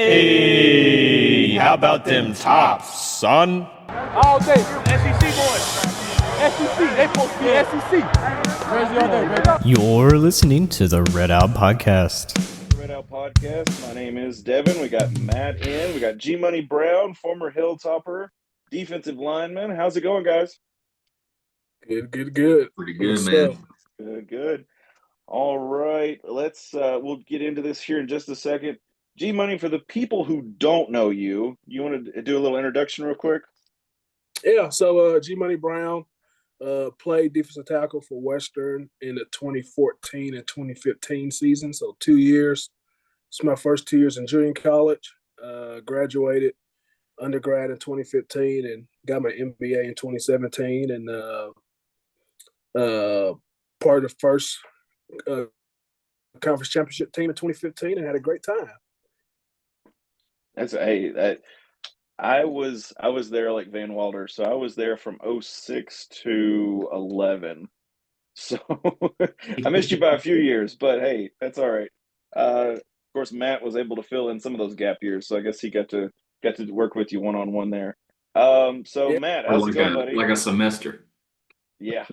Hey, how about them tops, son? All day, SEC boys. SEC, they supposed to be SEC. Crazy all day, baby. You're listening to the Red Out Podcast. Red Out Podcast. My name is Devin. We got Matt in. We got Gemonee Brown, former Hilltopper, defensive lineman. How's it going, guys? Good. Pretty good, man. Good. All right, we'll get into this here in just a second. Gemonee, for the people who don't know you, you want to do a little introduction real quick? Yeah, so Gemonee Brown played defensive tackle for Western in the 2014 and 2015 season, so 2 years. It's my first 2 years in junior college. Graduated undergrad in 2015 and got my MBA in 2017, and part of the first conference championship team in 2015 and had a great time. I was there like Van Wilder, so I was there from 06 to 11. So I missed you by a few years, but hey, that's all right. Of course, Matt was able to fill in some of those gap years, so I guess he got to work with you one-on-one there. So Yeah. Matt, how's it going, buddy? Like a semester. Yeah,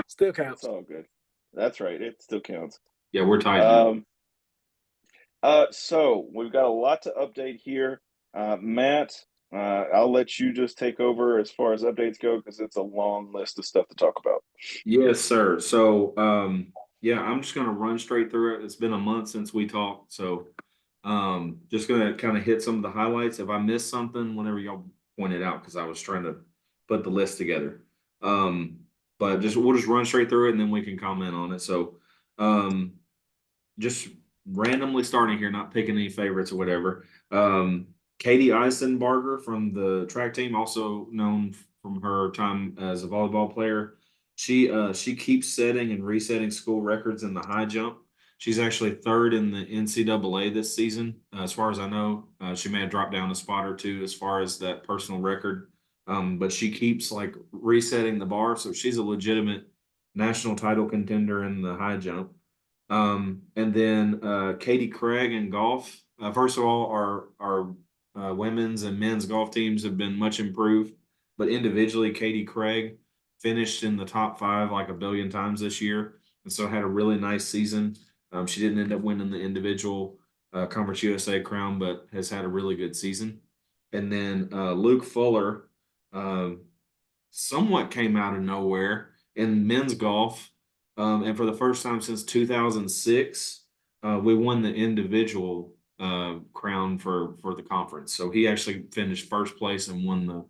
Still counts. it's all good. That's right. It still counts. Yeah, we're tied. So we've got a lot to update here. Matt, I'll let you just take over as far as updates go because it's a long list of stuff to talk about. Yes, sir. So, yeah, I'm just going to run straight through it. It's been a month since we talked, so just going to kind of hit some of the highlights. If I missed something, whenever y'all point it out, because I was trying to put the list together. But we'll just run straight through it, and then we can comment on it. So, just randomly starting here, not picking any favorites or whatever. Katie Eisenbarger from the track team, also known from her time as a volleyball player. She keeps setting and resetting school records in the high jump. She's actually third in the NCAA this season, as far as I know. She may have dropped down a spot or two as far as that personal record, but she keeps like resetting the bar. So she's a legitimate national title contender in the high jump. And then Katie Craig in golf. First of all, our women's and men's golf teams have been much improved, but individually, Katie Craig finished in the top 5 like a billion times this year, and so had a really nice season. She didn't end up winning the individual Conference USA crown, but has had a really good season. And then Luke Fuller somewhat came out of nowhere in men's golf. And for the first time since 2006, we won the individual crown for the conference. So he actually finished first place and won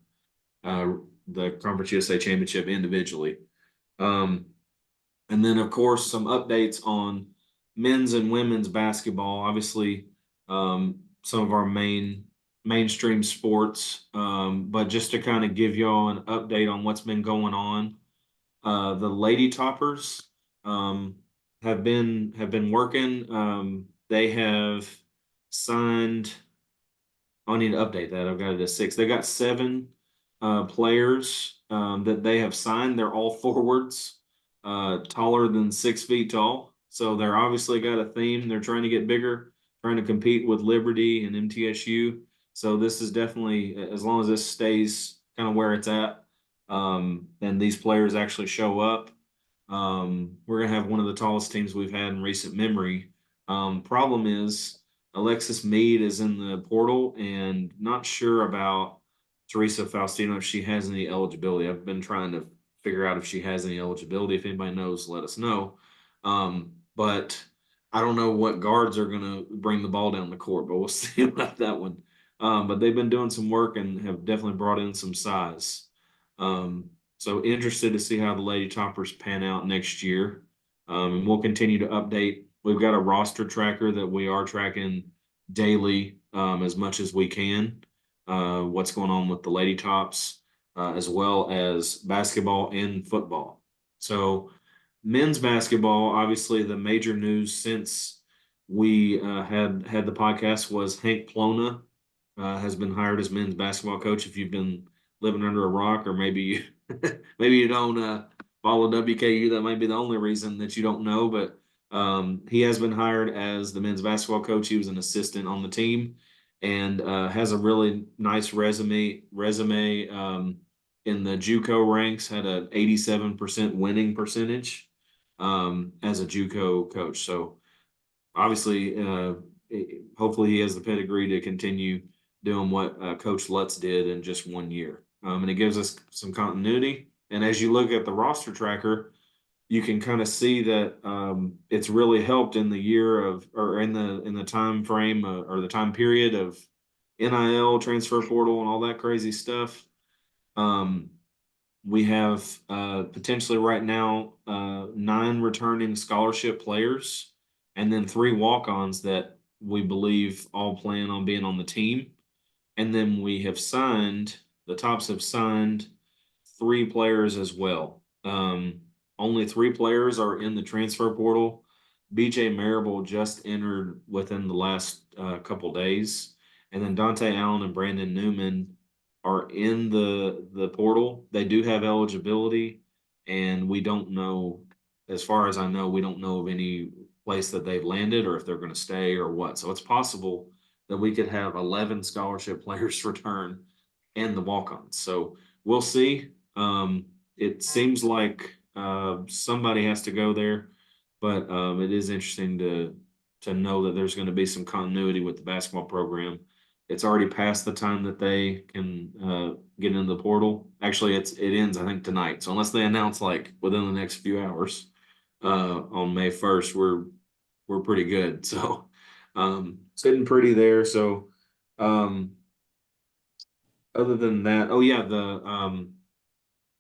the Conference USA Championship individually. And then, of course, some updates on men's and women's basketball. Obviously, some of our mainstream sports. But just to kind of give y'all an update on what's been going on, the Lady Toppers have been working. They have signed. I need to update that. I've got it at 6. They got 7 players that they have signed. They're all forwards, taller than 6 feet tall. So they're obviously got a theme. They're trying to get bigger, trying to compete with Liberty and MTSU. So this is definitely, as long as this stays kind of where it's at, and these players actually show up, we're going to have one of the tallest teams we've had in recent memory. Problem is Alexis Meade is in the portal and not sure about Teresa Faustino if she has any eligibility. I've been trying to figure out if she has any eligibility. If anybody knows, let us know. But I don't know what guards are going to bring the ball down the court, but we'll see about that one. But they've been doing some work and have definitely brought in some size. So interested to see how the Lady Toppers pan out next year. And we'll continue to update. We've got a roster tracker that we are tracking daily as much as we can. What's going on with the Lady Tops, as well as basketball and football. So men's basketball, obviously the major news since we had the podcast was Hank Plona has been hired as men's basketball coach. If you've been living under a rock, or maybe you don't follow WKU, that might be the only reason that you don't know. But He has been hired as the men's basketball coach. He was an assistant on the team and has a really nice resume in the JUCO ranks, had an 87% winning percentage as a JUCO coach. So obviously, hopefully he has the pedigree to continue doing what Coach Lutz did in just 1 year. And it gives us some continuity. And as you look at the roster tracker, you can kind of see that it's really helped in the year of, or in the time frame or the time period of NIL, transfer portal, and all that crazy stuff. We have potentially right now 9 returning scholarship players, and then 3 walk-ons that we believe all plan on being on the team. And then we have signed, the Tops have signed 3 players as well. Only 3 players are in the transfer portal. BJ Marable just entered within the last couple days. And then Dante Allen and Brandon Newman are in the portal. They do have eligibility, and we don't know, as far as I know, we don't know of any place that they've landed or if they're going to stay or what. So it's possible that we could have 11 scholarship players return and the walk-ons. So we'll see. It seems like somebody has to go there, but it is interesting to know that there's going to be some continuity with the basketball program. It's already past the time that they can get into the portal. Actually, it ends, I think, tonight. So unless they announce like within the next few hours on May 1st, we're pretty good. So sitting pretty there. So other than that, oh yeah,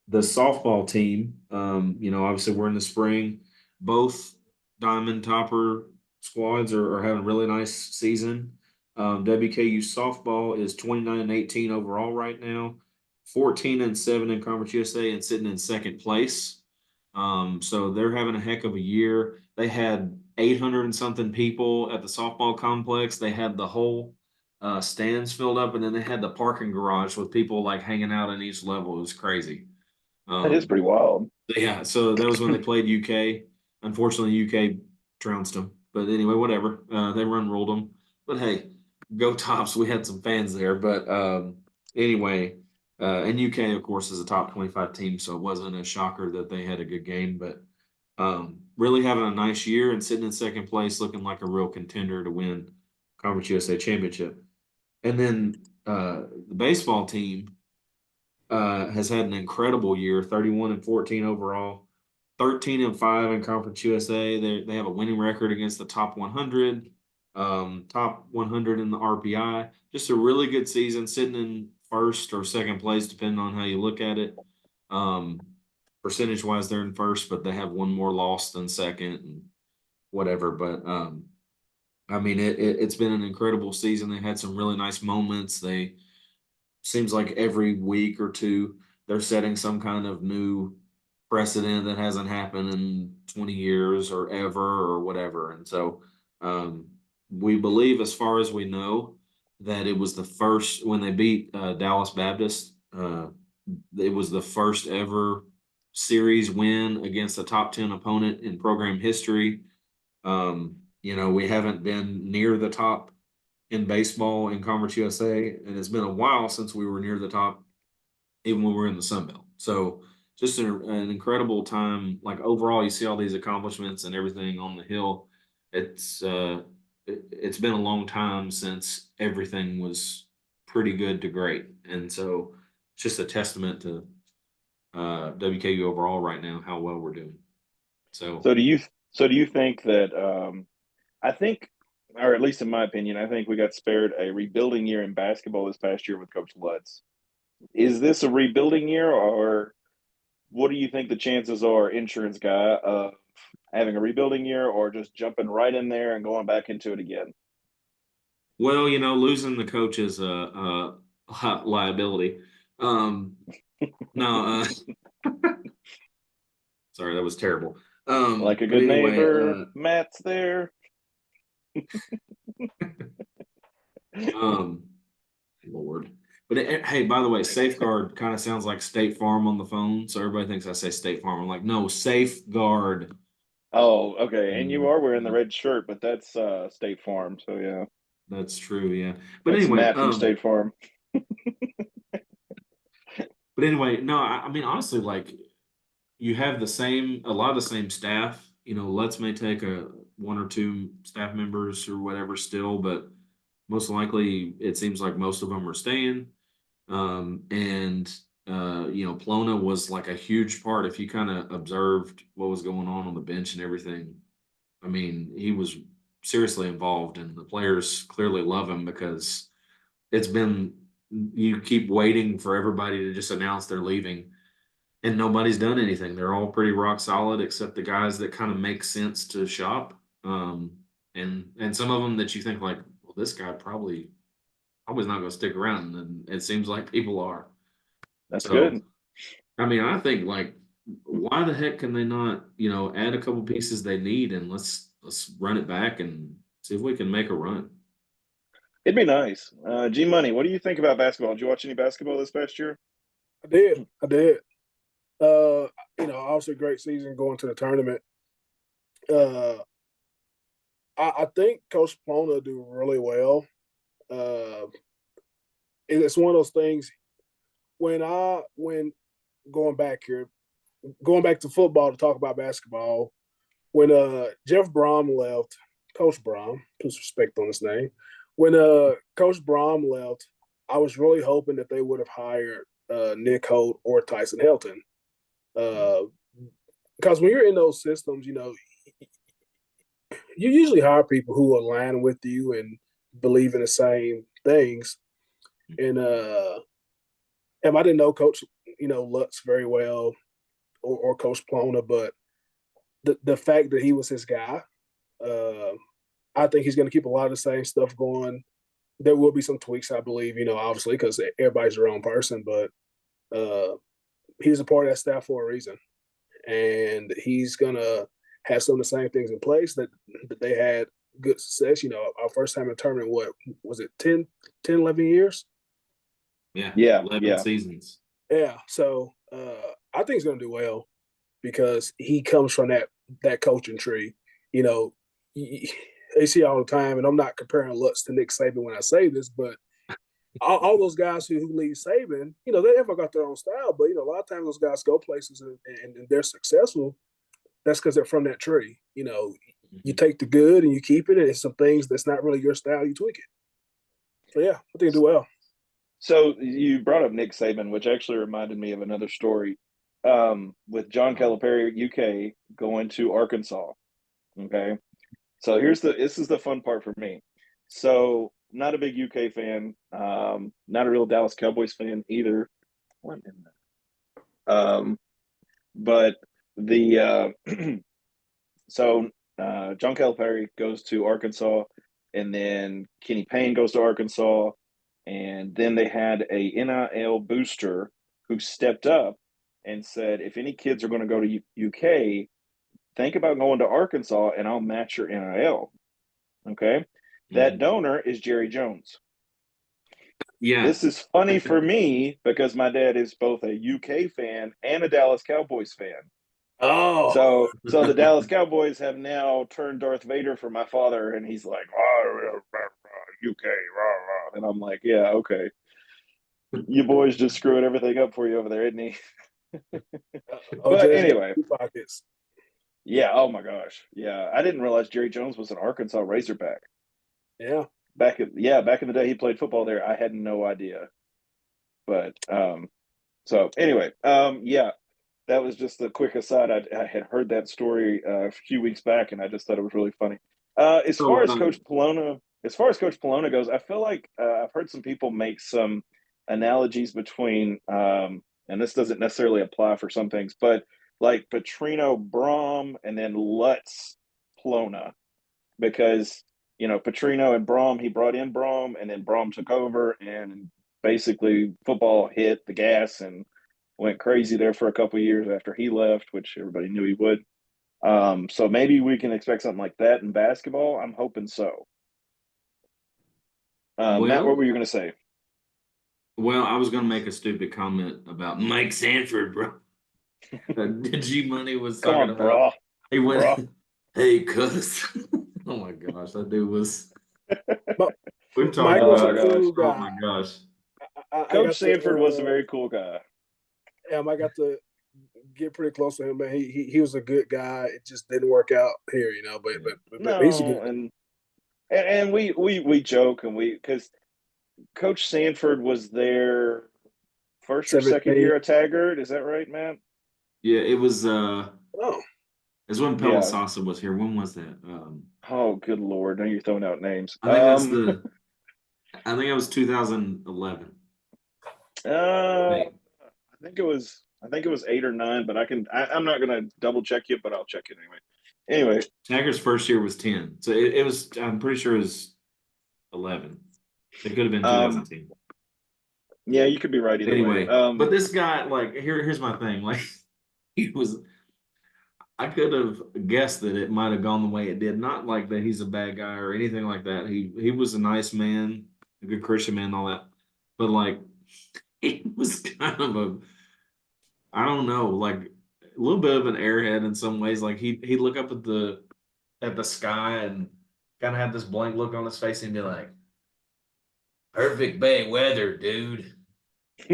the softball team, obviously we're in the spring. Both Diamond Topper squads are having a really nice season. WKU softball is 29-18 overall right now, 14-7 in Conference USA, and sitting in second place. So they're having a heck of a year. They had 800 and something people at the softball complex. They had the whole stands filled up, and then they had the parking garage with people like hanging out in each level. It was crazy. That is pretty wild. Yeah, so that was when they played UK. Unfortunately, UK trounced them. But anyway, whatever. They ruled them. But hey, go Tops. We had some fans there. But anyway, and UK, of course, is a top 25 team, so it wasn't a shocker that they had a good game. But really having a nice year and sitting in second place, looking like a real contender to win Conference USA Championship. And then the baseball team has had an incredible year, 31-14 overall, 13-5 in Conference USA. They have a winning record against the top 100, top 100 in the RPI. Just a really good season, sitting in first or second place, depending on how you look at it. Percentage wise, they're in first, but they have one more loss than second and whatever. But I mean, it's been an incredible season. They had some really nice moments. Seems like every week or two they're setting some kind of new precedent that hasn't happened in 20 years or ever or whatever. And so we believe, as far as we know, that it was the first, when they beat Dallas Baptist, it was the first ever series win against a top 10 opponent in program history. We haven't been near the top in baseball in Conference USA, and it's been a while since we were near the top, even when we were in the Sun Belt. So just an incredible time. Like overall, you see all these accomplishments and everything on the hill. It's been a long time since everything was pretty good to great, and so it's just a testament to WKU overall right now, how well we're doing. So do you think that I think, or at least in my opinion, I think we got spared a rebuilding year in basketball this past year with Coach Lutz. Is this a rebuilding year, or what do you think the chances are, insurance guy, of having a rebuilding year or just jumping right in there and going back into it again? Well, losing the coach is a liability. No, sorry, that was terrible. Like a good neighbor, Matt's there. Lord. But hey, by the way, Safeguard kind of sounds like State Farm on the phone. So everybody thinks I say State Farm. I'm like, no, Safeguard. Oh, okay. And you Mm, are wearing the red shirt, but that's State Farm. So yeah, that's true, yeah. But that's anyway, Matt from State Farm. no, I mean honestly, like you have a lot of the same staff. Let's may take a one or two staff members or whatever still, but most likely it seems like most of them are staying. And Plona was like a huge part. If you kind of observed what was going on the bench and everything, I mean, he was seriously involved, and the players clearly love him because it's been you keep waiting for everybody to just announce they're leaving, and nobody's done anything. They're all pretty rock solid, except the guys that kind of make sense to shop. And some of them that you think like, well, this guy probably not going to stick around, and it seems like people are. That's So, good. I mean, I think like, why the heck can they not, add a couple pieces they need, and let's run it back and see if we can make a run. It'd be nice. G Money, what do you think about basketball? Did you watch any basketball this past year? I did. I did. Uh, obviously great season going to the tournament. Uh, I think Coach Plona do really well. Uh, it's one of those things when going back here, going back to football to talk about basketball, when Jeff Brom left, Coach Brom, put respect on his name. When Coach Brom left, I was really hoping that they would have hired Nick Holt or Tyson Helton. Because when you're in those systems, you usually hire people who align with you and believe in the same things. And I didn't know Coach, Lutz very well or Coach Plona, but the fact that he was his guy, I think he's going to keep a lot of the same stuff going. There will be some tweaks, I believe, obviously, because everybody's their own person, but he's a part of that staff for a reason. And he's going to have some of the same things in place that they had good success. Our first time in the tournament, what was it, 10, 11 years? Yeah, Yeah, 11 yeah. seasons. Yeah. So I think he's going to do well because he comes from that coaching tree. They see all the time, and I'm not comparing Lutz to Nick Saban when I say this, but all those guys who lead Saban, they ever got their own style, but a lot of times those guys go places and they're successful. That's because they're from that tree. You take the good and you keep it, and some things that's not really your style, you tweak it. So yeah, I think they do well. So you brought up Nick Saban, which actually reminded me of another story with John Calipari at UK going to Arkansas. Okay. So this is the fun part for me. So not a big UK fan, not a real Dallas Cowboys fan either. But the John Calipari goes to Arkansas, and then Kenny Payne goes to Arkansas, and then they had a NIL booster who stepped up and said, if any kids are going to go to UK, think about going to Arkansas, and I'll match your NIL. Okay. That donor is Jerry Jones. Yeah. This is funny for me because my dad is both a UK fan and a Dallas Cowboys fan. Oh, So the Dallas Cowboys have now turned Darth Vader for my father, and he's like, UK, and I'm like, yeah, okay. You boys just screwing everything up for you over there, isn't he? But anyway, pockets. Yeah. Oh my gosh. Yeah, I didn't realize Jerry Jones was an Arkansas Razorback. Yeah. Back in the day, he played football there. I had no idea. But so anyway, yeah, that was just a quick aside. I had heard that story a few weeks back, and I just thought it was really funny. As far as Coach Polona goes, I feel like I've heard some people make some analogies between, and this doesn't necessarily apply for some things, but like Petrino Brom and then Lutz Polona, because Petrino and Brom, he brought in Brom, and then Brom took over, and basically football hit the gas and went crazy there for a couple of years after he left, which everybody knew he would. So maybe we can expect something like that in basketball. I'm hoping so. Matt, what were you going to say? Well, I was going to make a stupid comment about Mike Sanford, bro. G Money was Come talking on, about. bro. Hey, cuz. Oh my gosh, that dude was. But We've talked Mike was Oh a about it. gosh, cool Oh guy. my gosh. I Coach got Sanford was a to very cool guy. I got to get pretty close to him, man. He was a good guy. It just didn't work out here, but he's a good No, and we joke and because Coach Sanford was there first or second 17. year at Taggart. Is that right, Matt? Yeah, it was Oh, it's when Yeah. Pelisasa was here. When was that? Oh, good Lord. Now you're throwing out names. I think it was 2011. I Hey, think it was 8 or 9, but I'm not gonna double check you, but I'll check it anyway. Anyway, Taggart's first year was 10. So it was, I'm pretty sure it was 11. It could have been um, 2010. yeah, you could be right either way. Anyway, but this guy, like, here's my thing. Like, he was, I could have guessed that it might have gone the way it did. Not like that he's a bad guy or anything like that. He was a nice man, a good Christian man, and all that. But like, he was kind of a, I don't know, like a little bit of an airhead in some ways. Like he'd look up at the sky and kind of have this blank look on his face and be like, "Perfect Bay weather, dude."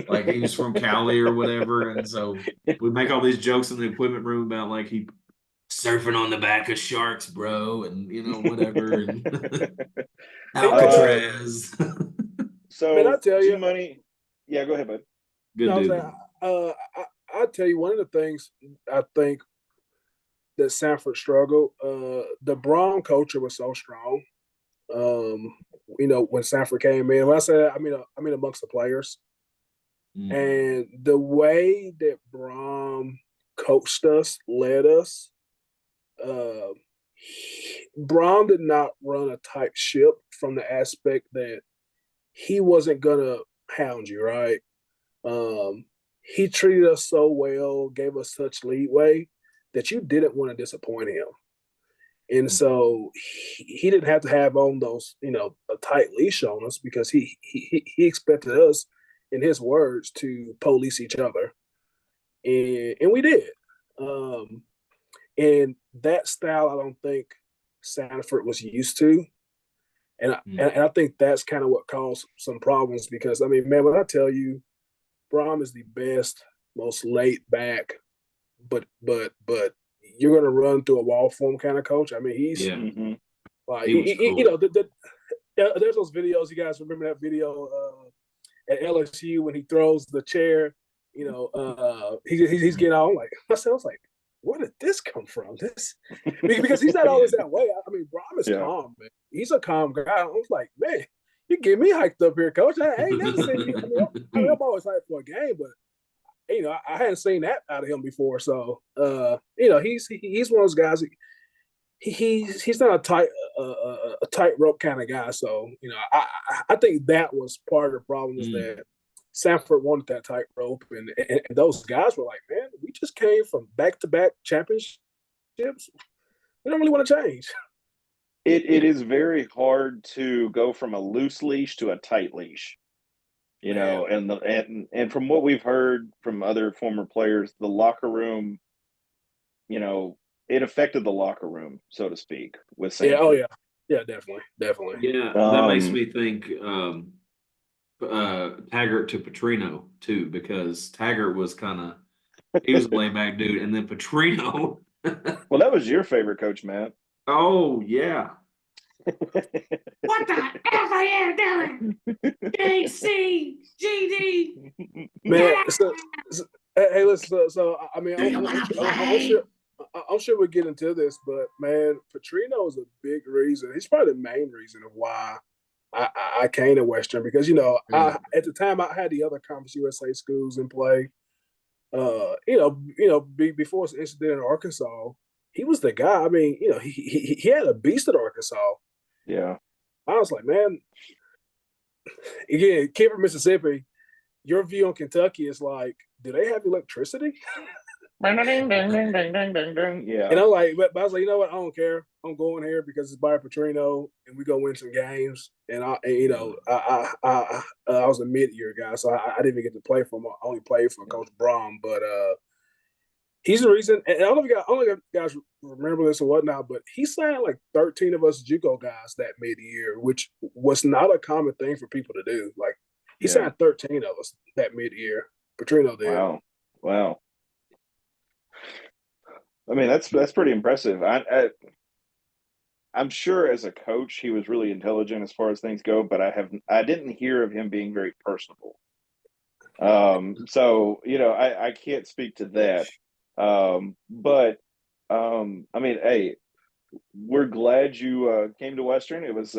Like he was from Cali or whatever, and so we'd make all these jokes in the equipment room about like he surfing on the back of sharks, bro, and whatever, and uh, Alcatraz. man, I so tell G you, Money, yeah, go ahead, bud. Good no, I'm dude saying, though. I tell you, one of the things I think that Sanford struggled, the Braun culture was so strong. Um, when Sanford came in, when I say that, I mean amongst the players, Mm. and the way that Braun coached us, led us. Uh, Braun did not run a tight ship from the aspect that he wasn't gonna hound you, right? Um, he treated us so well, gave us such leeway that you didn't want to disappoint him. And so he didn't have to have on those, a tight leash on us because he expected us, in his words, to police each other. And we did. Um, and that style, I don't think Sanford was used to. And I think that's kind of what caused some problems because, I mean, man, when I tell you, Brom is the best, most laid back, but you're going to run through a wall for him kind of coach. I mean, he's Yeah, Mm-hmm. like, he was cool. there's those videos. You guys remember that video at LSU when he throws the chair? He's getting out. I'm like, I was like, where did this come from? This because he's not always that way. I mean, Brom is Yeah. calm, man. He's a calm guy. I was like, man, you get me hyped up here, coach. I ain't never seen you. I'm always hyped for a game, but I hadn't seen that out of him before. So, he's one of those guys. He's not a tightrope kind of guy. So, I think that was part of the problem is Mm. that Sanford wanted that tightrope, and those guys were like, man, we just came from back to back championships. We don't really want to change. It is very hard to go from a loose leash to a tight leash. Man, And from what we've heard from other former players, the locker room, it affected the locker room, so to speak, with yeah, oh Sanford. yeah, definitely. Yeah, that makes Um, me think Taggart to Petrino too, because Taggart was kind of he was a laid back dude, and then Petrino. well, that was your favorite coach, Matt. Oh yeah, What the F are you doing? JC, GD, get Man, out! hey, listen. So I mean, Do you want to play? I'm sure we'll get into this, but man, Petrino is a big reason. He's probably the main reason of why I came to Western because really. at the time I had the other Conference USA schools in play. Before his incident in Arkansas, he was the guy. I mean, he had a beast at Arkansas. Yeah. I was like, man, again, kid from Mississippi. Your view on Kentucky is like, do they have electricity? Ding, ding, ding, ding, ding, ding, ding, ding. Yeah. And I'm like, but I was like, you know what? I don't care. I'm going here because it's by Petrino, and we go win some games. And I was a mid-year guy, so I didn't even get to play for him. I only played for Coach Braun, but He's the reason, and I don't know if you guys remember this or whatnot, but he signed like 13 of us JUCO guys that mid-year, which was not a common thing for people to do. Like, he signed 13 of us that mid-year. Petrino did. Wow. I mean, that's pretty impressive. I'm sure as a coach he was really intelligent as far as things go, but I didn't hear of him being very personable. So I can't speak to that. But I mean, hey, we're glad you came to Western. It was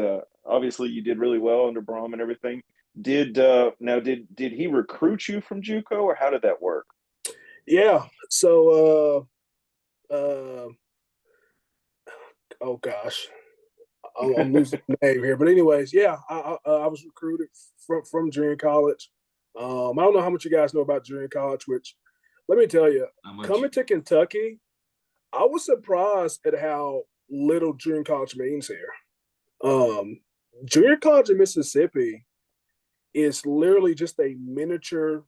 obviously you did really well under Brom and everything. Did he recruit you from JUCO, or how did that work? Yeah. So oh gosh, I'm losing the name here. But anyways, yeah, I was recruited from junior college. I don't know how much you guys know about junior college, which let me tell you, coming to Kentucky, I was surprised at how little junior college means here. Junior college in Mississippi is literally just a miniature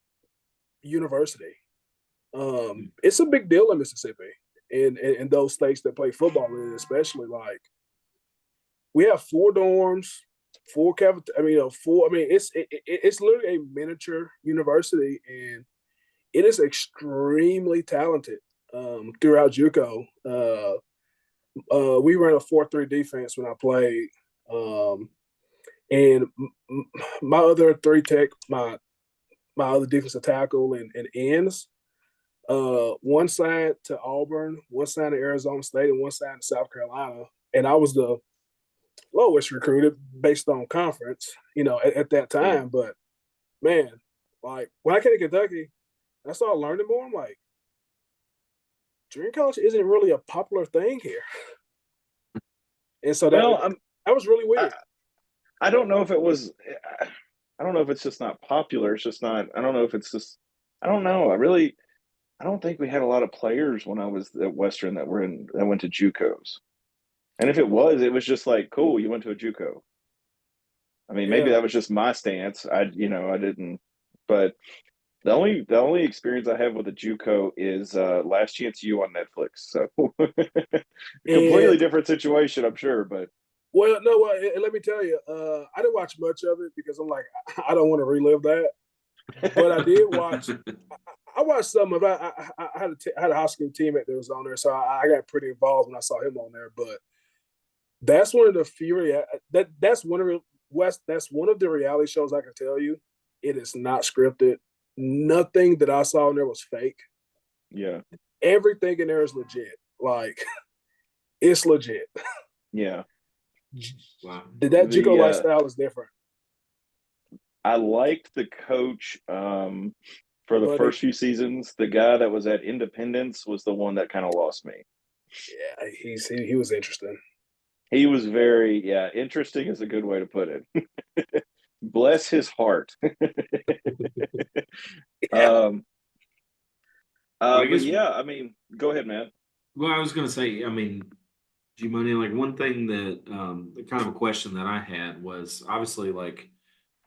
university. It's a big deal in Mississippi and those states that play football in it, especially. Like, we have 4 dorms, 4 it's literally a miniature university, and it is extremely talented throughout JUCO. We ran a 4-3 defense when I played, and my other 3 tech, my other defensive tackle and ends, one signed to Auburn, one signed to Arizona State, and one signed to South Carolina. And I was the lowest recruited based on conference, at that time. Yeah. But man, like, when I came to Kentucky, I started learning more. I'm like, junior college isn't really a popular thing here. And so that was really weird. I don't know if it was. I don't know if it's just not popular. It's just not. I don't know if it's just. I don't know. I don't think we had a lot of players when I was at Western that went to JUCOs. And if it was just like, cool, you went to a JUCO. I mean, maybe that was just my stance. I didn't. But the only experience I have with a JUCO is Last Chance U on Netflix. So completely different situation, I'm sure. But well, no, let me tell you, I didn't watch much of it because I'm like, I don't want to relive that. But I did watch. I watched some of it. I had a high school teammate that was on there, so I got pretty involved when I saw him on there. But that's one of the few. That's one of the reality shows I can tell you. It is not scripted. Nothing that I saw in there was fake. Yeah. Everything in there is legit. Like, it's legit. Yeah. Wow. That JUCO lifestyle is different. I liked the coach for the first few seasons. The guy that was at Independence was the one that kind of lost me. Yeah, he was interesting. He was very, interesting is a good way to put it. Bless his heart. I mean, go ahead, man. Well, I was going to say, I mean, Gemonee, like, one thing that kind of a question that I had was obviously, like,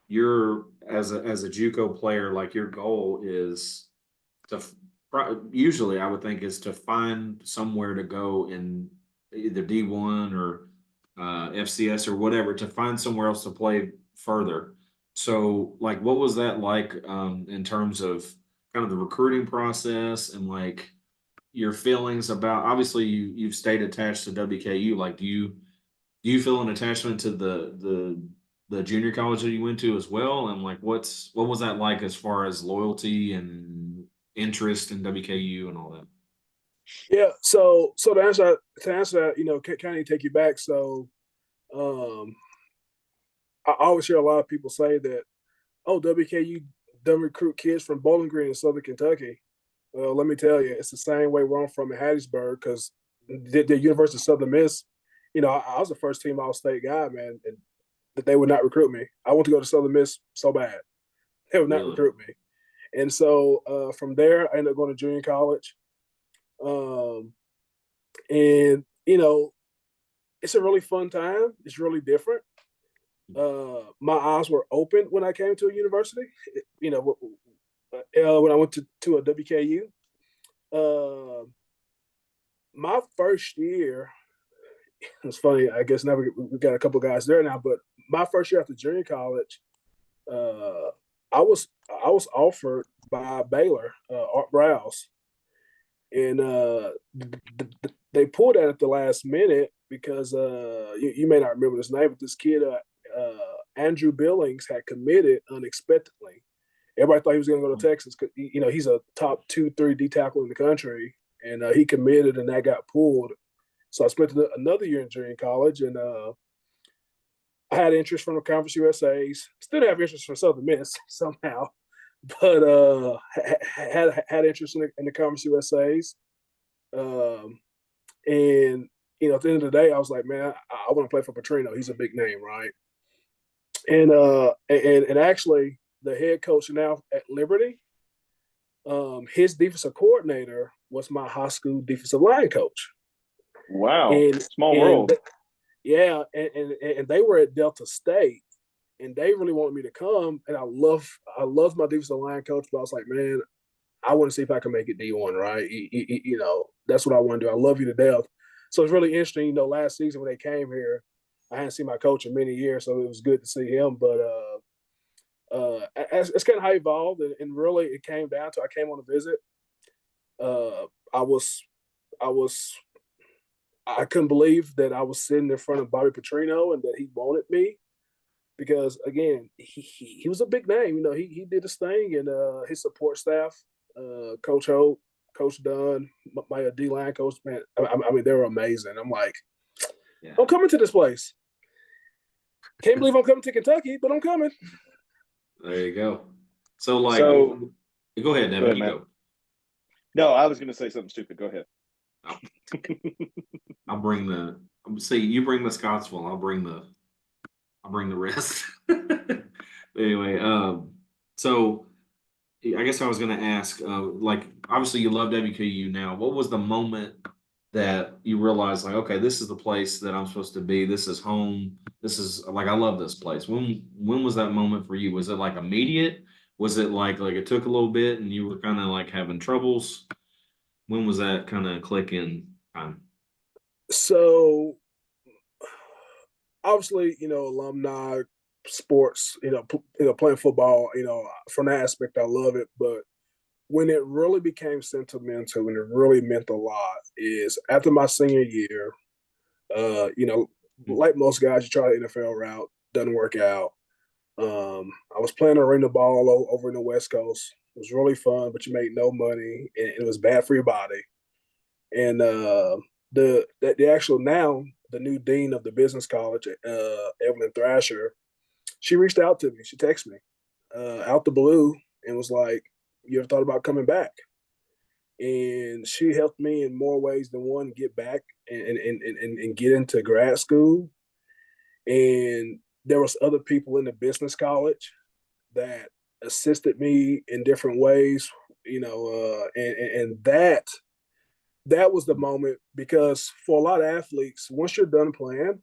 you're as a JUCO player, like, your goal is to usually I would think is to find somewhere to go in either D1 or FCS or whatever, to find somewhere else to play further. So, like, what was that like in terms of kind of the recruiting process and, like, your feelings about, obviously you've stayed attached to WKU. Like, do you feel an attachment to the junior college that you went to as well? And, like, what was that like as far as loyalty and interest in WKU and all that? Yeah. So to answer that, kind of take you back. So, I always hear a lot of people say that, oh, WKU doesn't recruit kids from Bowling Green in Southern Kentucky. Well, let me tell you, it's the same way where I'm from in Hattiesburg, because the University of Southern Miss, I was the first team All-State guy, man, and that they would not recruit me. I want to go to Southern Miss so bad. They would not recruit me. And so from there, I ended up going to junior college. And, it's a really fun time. It's really different. My eyes were open when I came to a university, when I went to a WKU. My first year, it's funny. I guess now we got a couple guys there now, but my first year after junior college, I was offered by Baylor, Art Browse, and they pulled that at the last minute because you may not remember his name, but this kid Andrew Billings had committed unexpectedly. Everybody thought he was going to go to Texas because he's a top 2-3 D tackle in the country, and he committed, and that got pulled. So I spent another year in junior college, and I had interest from the Conference USAs. Still have interest from Southern Miss somehow, but had interest in the Conference USAs. And at the end of the day, I was like, man, I want to play for Petrino. He's a big name, right? And actually, the head coach now at Liberty, his defensive coordinator was my high school defensive line coach. Wow, small world. Yeah, and they were at Delta State, and they really wanted me to come. And I love my defensive line coach, but I was like, man, I want to see if I can make it D1, right? That's what I want to do. I love you to death. So it's really interesting. Last season when they came here, I hadn't seen my coach in many years, so it was good to see him. But it's kind of how it evolved, and really it came down to I came on a visit. I couldn't believe that I was sitting in front of Bobby Petrino and that he wanted me because, again, he was a big name. He did his thing, and his support staff, Coach Hope, Coach Dunn, my D-line coach, man, I mean, they were amazing. I'm like, yeah. I'm coming to this place. Can't believe I'm coming to Kentucky, but I'm coming. There you go. So go ahead, Devin. You go. No, I was going to say something stupid. Go ahead. Oh. I'll bring you bring the Scottsville. I'll bring the rest. Anyway, so I guess I was going to ask, obviously you love WKU now. What was the moment that you realized, okay, this is the place that I'm supposed to be. This is home. This is I love this place. When was that moment for you? Was it immediate? Was it like it took a little bit and you were kind of having troubles? When was that kind of clicking time? So obviously, alumni sports, playing football, from that aspect, I love it. But when it really became sentimental, when it really meant a lot is after my senior year, like most guys, you try the NFL route, doesn't work out. I was playing arena ball over in the West Coast. It was really fun, but you made no money, and it was bad for your body. And the actual now the new dean of the business college, Evelyn Thrasher, she reached out to me. She texted me out the blue and was like, "You ever thought about coming back?" And she helped me in more ways than one get back and get into grad school. And there was other people in the business college that assisted me in different ways, and that was the moment, because for a lot of athletes, once you're done playing,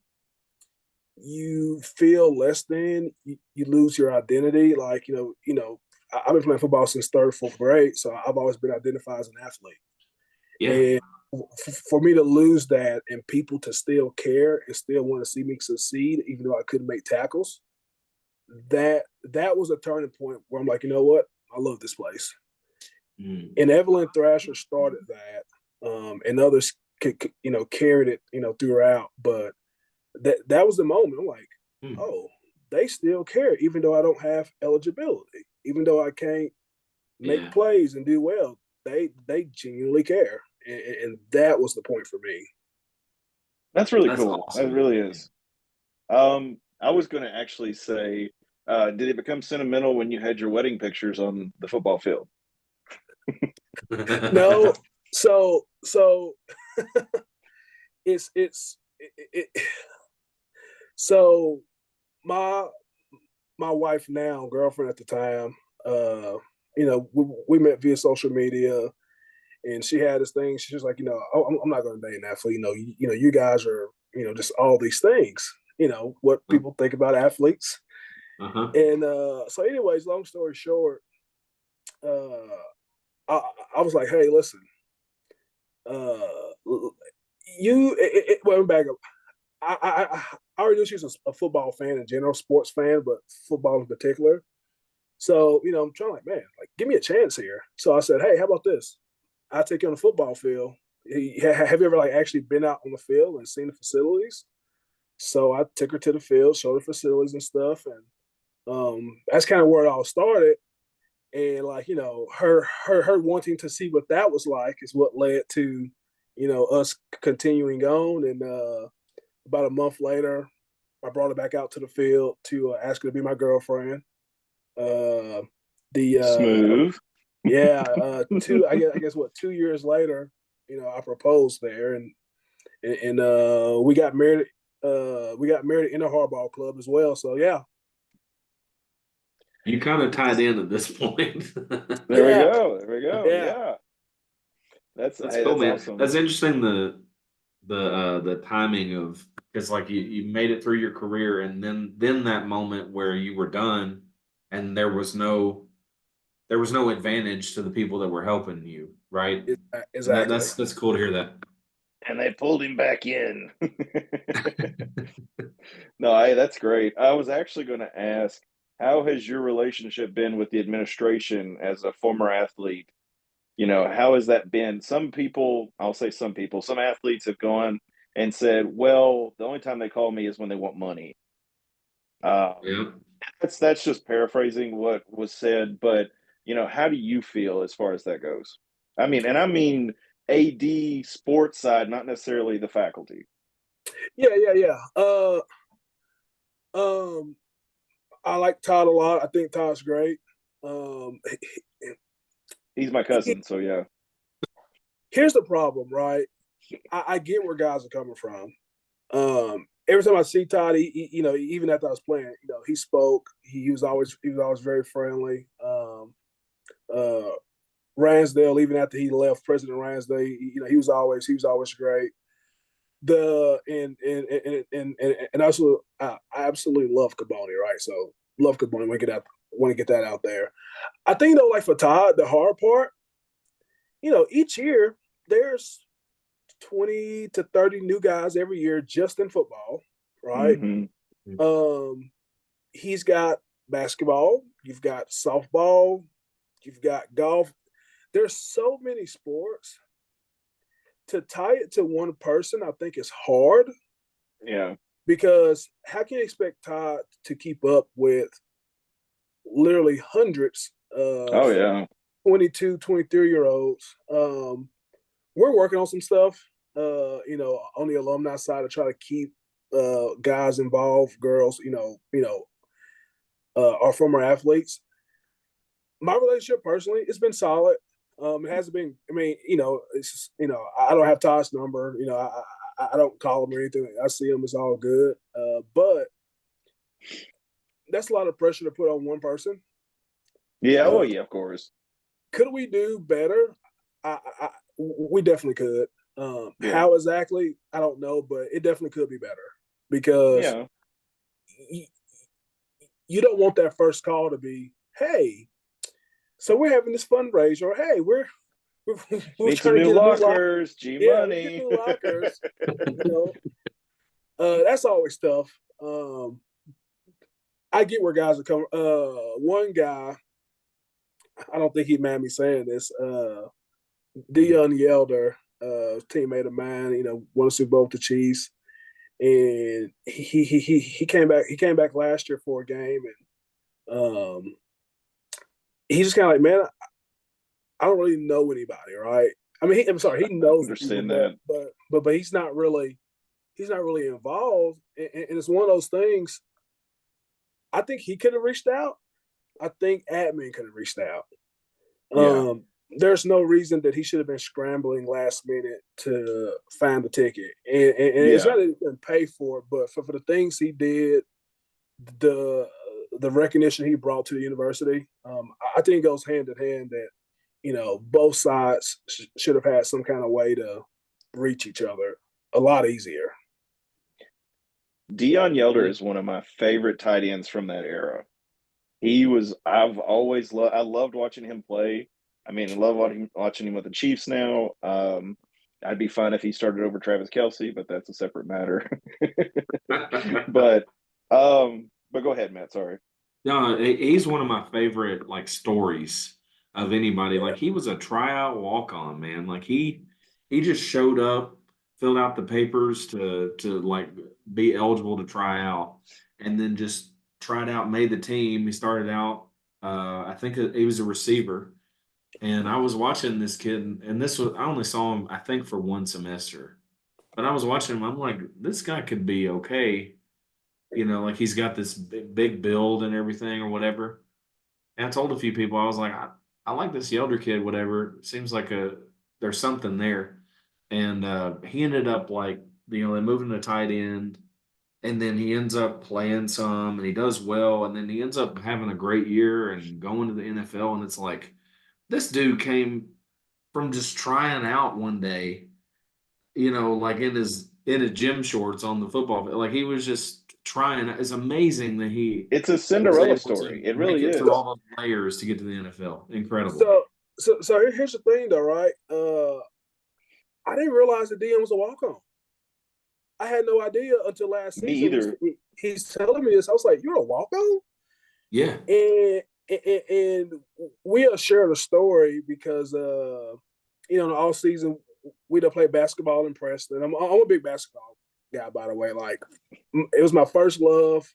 you feel less than, you lose your identity. I've been playing football since third, fourth grade, so I've always been identified as an athlete. Yeah. And for me to lose that and people to still care and still want to see me succeed, even though I couldn't make tackles, that was a turning point where I'm like, you know what? I love this place. Mm. And Evelyn Thrasher started that, and others carried it, throughout. But that was the moment. I'm like, oh, they still care, even though I don't have eligibility, even though I can't make plays and do well. They genuinely care, and that was the point for me. That's really cool. Awesome. That really is. I was going to actually say, did it become sentimental when you had your wedding pictures on the football field? No. So so my wife now, girlfriend at the time, we met via social media, and she had this thing. She was like, I'm not going to date an athlete. You guys are, just all these things, what people think about athletes. Uh-huh. And so anyways, long story short, I was like, hey, listen, Well, back up. I already knew she was a football fan in general, sports fan, but football in particular. So, I'm trying like, man, like, give me a chance here. So I said, hey, how about this? I'll take you on the football field. Have you ever like actually been out on the field and seen the facilities? So I took her to the field, showed her facilities and stuff, and that's kind of where it all started. And like, her wanting to see what that was like is what led to, us continuing on. And about a month later, I brought her back out to the field to ask her to be my girlfriend. The Smooth. Yeah, I guess what 2 years later, I proposed there, and we got married. We got married in a hardball club as well. So yeah, You kind of tied in at this point. There we yeah, go. There we go. yeah. Yeah. That's That's hey, cool, that's man. awesome. That's interesting. The timing of, it's like you made it through your career, and then that moment where you were done, and there was no advantage to the people that were helping you, right? And Exactly. that's cool to hear that. And they pulled him back in. No, that's great. I was actually going to ask, how has your relationship been with the administration as a former athlete? How has that been? Some people, I'll say some people, some athletes have gone and said, well, the only time they call me is when they want money. Yeah. That's just paraphrasing what was said, but how do you feel as far as that goes? I mean AD sports side, not necessarily the faculty. Yeah. Um, I like Todd a lot. I think Todd's great. Um, He's my cousin, so yeah. Here's the problem, right? I get where guys are coming from. Every time I see Todd, even after I was playing, he spoke. He was always very friendly. Ransdale, even after he left, President Ransdale, he was always great. And also I absolutely love Gemonee, right? So love Gemonee. Want to get that out there. I think though, like for Todd, the hard part, each year there's 20 to 30 new guys every year just in football, right? Mm-hmm. He's got basketball, you've got softball, you've got golf. There's so many sports. To tie it to one person, I think is hard. Yeah. Because how can you expect Todd to keep up with literally hundreds of yeah 22, 23-year-olds? We're working on some stuff, on the alumni side to try to keep guys involved, girls, our former athletes. My relationship personally, it's been solid. It hasn't been. I mean, it's just, I don't have Todd's number. I don't call him or anything. I see him. It's all good. But that's a lot of pressure to put on one person. Yeah. Oh yeah, of course. Could we do better? We definitely could. Yeah. How exactly? I don't know, but it definitely could be better because Yeah. you don't want that first call to be, "Hey, so we're having this fundraiser," or "Hey, we're Need trying some to new get lockers, Yeah, we Gemonee. get new lockers. That's always tough. I get where guys are coming. One guy, I don't think he'd mind me saying this. Dion Yelder, teammate of mine, won a Super Bowl with the Chiefs, and he came back. He came back last year for a game, and he's just kind of like, man, I don't really know anybody, right? I mean, I'm sorry, he knows Understand people, that. but he's not really involved, and it's one of those things. I think he could have reached out. I think admin could have reached out. Yeah. There's no reason that he should have been scrambling last minute to find the ticket, and it's Yeah. not that he didn't pay for it, but for the things he did, the recognition he brought to the university, I think it goes hand in hand that both sides should have had some kind of way to reach each other a lot easier. Dion Yelder is one of my favorite tight ends from that era. I've always I loved watching him play. I mean, I love watching him with the Chiefs now. I'd be fine if he started over Travis Kelce, but that's a separate matter. but go ahead, Matt. Sorry. No, he's one of my favorite like stories of anybody. Yeah. Like he was a tryout walk-on, man. Like he just showed up, filled out the papers to like be eligible to try out, and then just tried out, made the team. He started out, I think he was a receiver, and I was watching this kid, and this was I only saw him I think for one semester, but I was watching him. I'm like, this guy could be okay. You know, like he's got this big build and everything or whatever. And I told a few people, I was like, I like this Yelder kid, whatever. Seems like there's something there. And he ended up like, you know, they moved him to tight end, and then he ends up playing some and he does well, and then he ends up having a great year and going to the NFL. And it's like this dude came from just trying out one day, you know, like in his gym shorts on the football field. Like he was just trying. It's amazing that he It's a was Cinderella able story. to It make really it is. through all those layers to get to the NFL. Incredible. So here's the thing, though, right? I didn't realize that Dion was a walk-on. I had no idea until last Me season. either. He's telling me this. I was like, "You're a walk-on," Yeah. and we'll share the story because you know, all season we done played basketball in Preston. I'm a big basketball guy, by the way. Like it was my first love.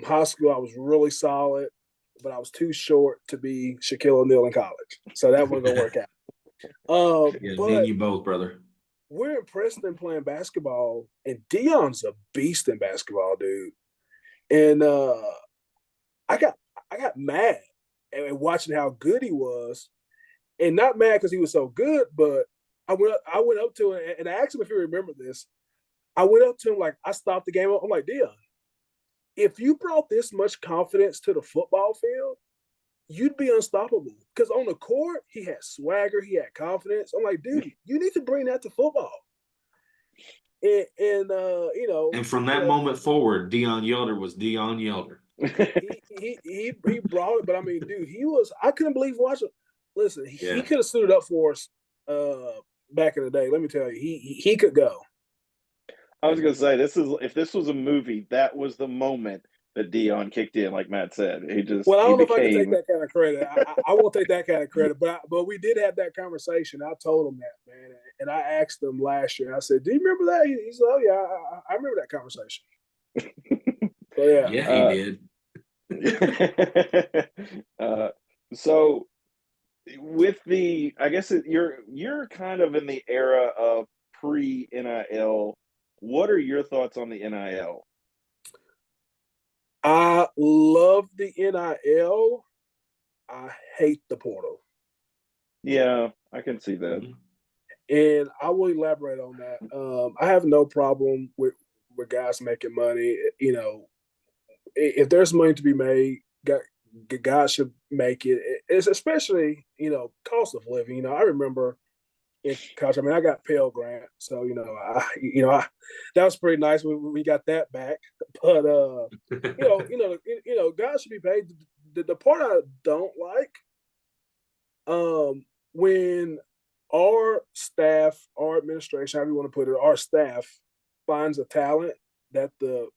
High school, I was really solid, but I was too short to be Shaquille O'Neal in college, so that wasn't gonna work out. Yeah, me But and you both, brother. we're in Preston playing basketball, and Dion's a beast in basketball, dude. And I got mad at watching how good he was, and not mad because he was so good, but I went up to him and I asked him if he remembered this. I went up to him like I stopped the game. I'm like, Dion, if you brought this much confidence to the football field, you'd be unstoppable. Because on the court, he had swagger, he had confidence. I'm like, dude, you need to bring that to football. And you know, And from that moment forward, Dion Yelder was Dion Yelder. he brought it, but I mean, dude, he was. I couldn't believe watching. Listen, Yeah. he could have stood up for us back in the day. Let me tell you, he could go. I was gonna say if this was a movie, that was the moment that Dion kicked in, like Matt said. Well, I he don't know if I can take became that kind of credit. I won't take that kind of credit, but we did have that conversation. I told him that, man, and I asked him last year. I said, "Do you remember that?" He said, "Oh yeah, I remember that conversation." So yeah, Yeah, he did. So with I guess you're kind of in the era of pre-NIL. What are your thoughts on the NIL? I love the NIL. I hate the portal. Yeah, I can see that. And I will elaborate on that. I have no problem with guys making money. You know, if there's money to be made, guys should make it. It's especially, you know, cost of living. You know, I remember in college. I mean, I got Pell Grant, so you know, that was pretty nice when we got that back. But you know, guys should be paid. The part I don't like, when our staff, our administration, however you want to put it, our staff finds a talent that the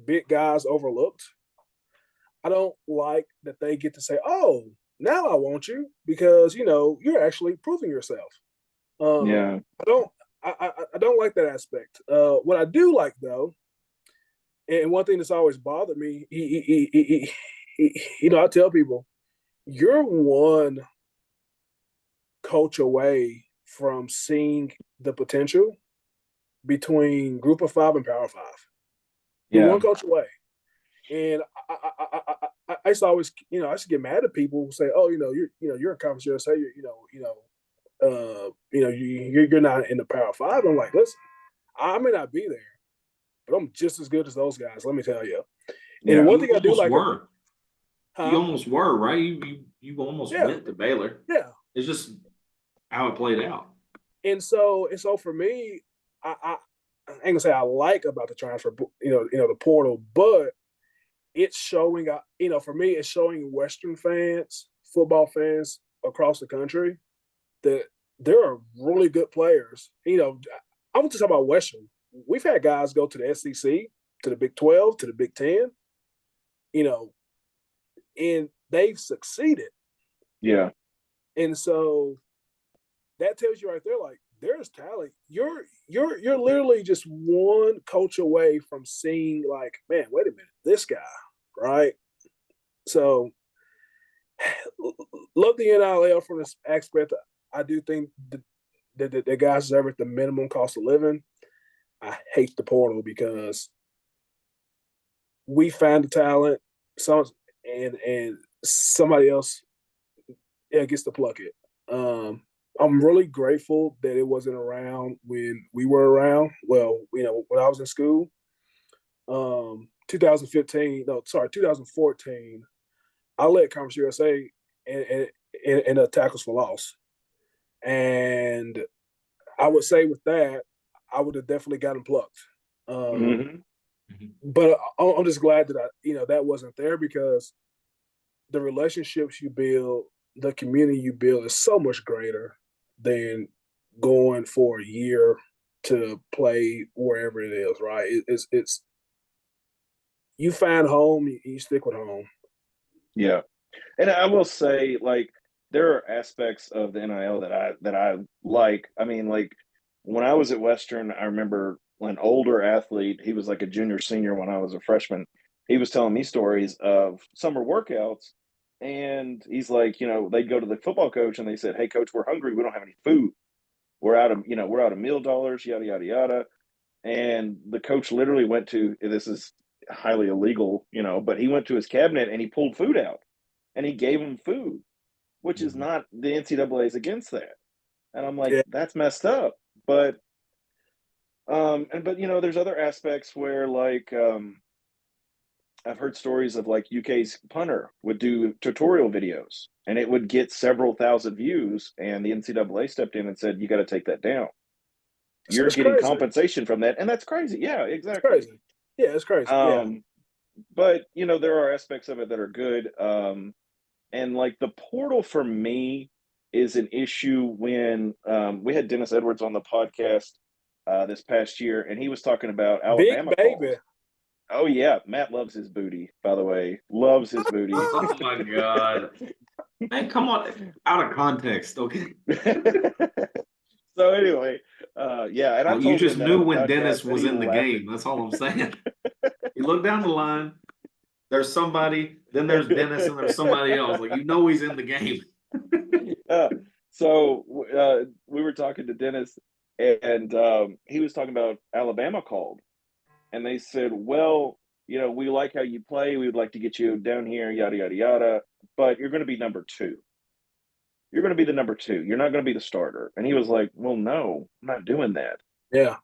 big guys overlooked. I don't like that they get to say, "Oh, now I want you," because you know you're actually proving yourself. Yeah. I don't like that aspect. What I do like though, and one thing that's always bothered me, you know, I tell people, you're one coach away from seeing the potential between Group of Five and Power Five. You're one coach away, and I used to always, you know, I used to get mad at people who say, "Oh, you know, you're in Conference USA, you're not in the Power Five." I'm like, listen, I may not be there, but I'm just as good as those guys. Let me tell you. And Yeah. one thing I do like, you almost were, right? You almost went to Baylor. Yeah, it's just how it played out. And so for me, I ain't gonna say I like about the transfer, you know, the portal, but it's showing, you know, for me, it's showing Western fans, football fans across the country that there are really good players. You know, I'm just talking about Western. We've had guys go to the SEC, to the Big 12, to the Big 10, you know, and they've succeeded. Yeah. And so that tells you right there, like, there's talent. You're literally just one coach away from seeing, like, man, wait a minute, this guy, right? So love the NIL from this aspect. I do think the guys deserve it, the minimum cost of living. I hate the portal because we find the talent, and somebody else gets to pluck it. I'm really grateful that it wasn't around when we were around. Well, you know, when I was in school, 2014, I led Conference USA in tackles for loss. And I would say with that, I would have definitely gotten plucked. But I'm just glad that that wasn't there, because the relationships you build, the community you build is so much greater than going for a year to play wherever it is, right? It's you find home, you stick with home. Yeah. And I will say, like, there are aspects of the NIL that I like. I mean, like, when I was at Western, I remember an older athlete, he was like a junior, senior when I was a freshman. He was telling me stories of summer workouts. And he's like, they'd go to the football coach and they said, "Hey, coach, we're hungry. We don't have any food. We're out of meal dollars, yada, yada, yada." And the coach literally went to, this is highly illegal, but he went to his cabinet and he pulled food out and he gave him food, which is not, the NCAA is against that. And I'm like, that's messed up. But, there's other aspects where, like, I've heard stories of, like, UK's punter would do tutorial videos and it would get several thousand views, and the NCAA stepped in and said, "You got to take that down. You're getting crazy. Compensation from that." And that's crazy. Yeah, exactly. It's crazy. Yeah, it's crazy. But, there are aspects of it that are good. And, like, the portal for me is an issue when we had Dennis Edwards on the podcast this past year, and he was talking about Alabama Big baby. calls. Oh, yeah. Matt loves his booty, by the way. Loves his booty. Oh, my God. Man, come on. Out of context, okay? So, anyway, yeah. And I told you just him that knew on the when podcast, Dennis and was he in the laughed game. That's all I'm saying. You look down the line, there's somebody, then there's Dennis, and there's somebody else. Like, he's in the game. So we were talking to Dennis, and he was talking about Alabama called. And they said, "Well, we like how you play. We would like to get you down here, yada, yada, yada. But you're going to be number 2. You're going to be the number 2. You're not going to be the starter." And he was like, "Well, no, I'm not doing that." Yeah.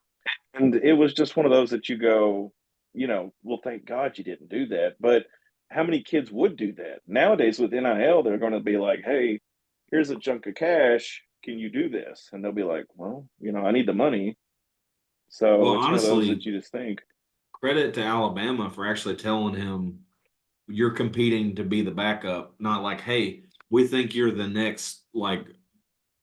And it was just one of those that you go, well, thank God you didn't do that. But how many kids would do that? Nowadays with NIL, they're going to be like, "Hey, here's a chunk of cash. Can you do this?" And they'll be like, "Well, I need the money." So Well, it's one of those honestly, that you just think. credit to Alabama for actually telling him you're competing to be the backup, not like, "Hey, we think you're the next, like,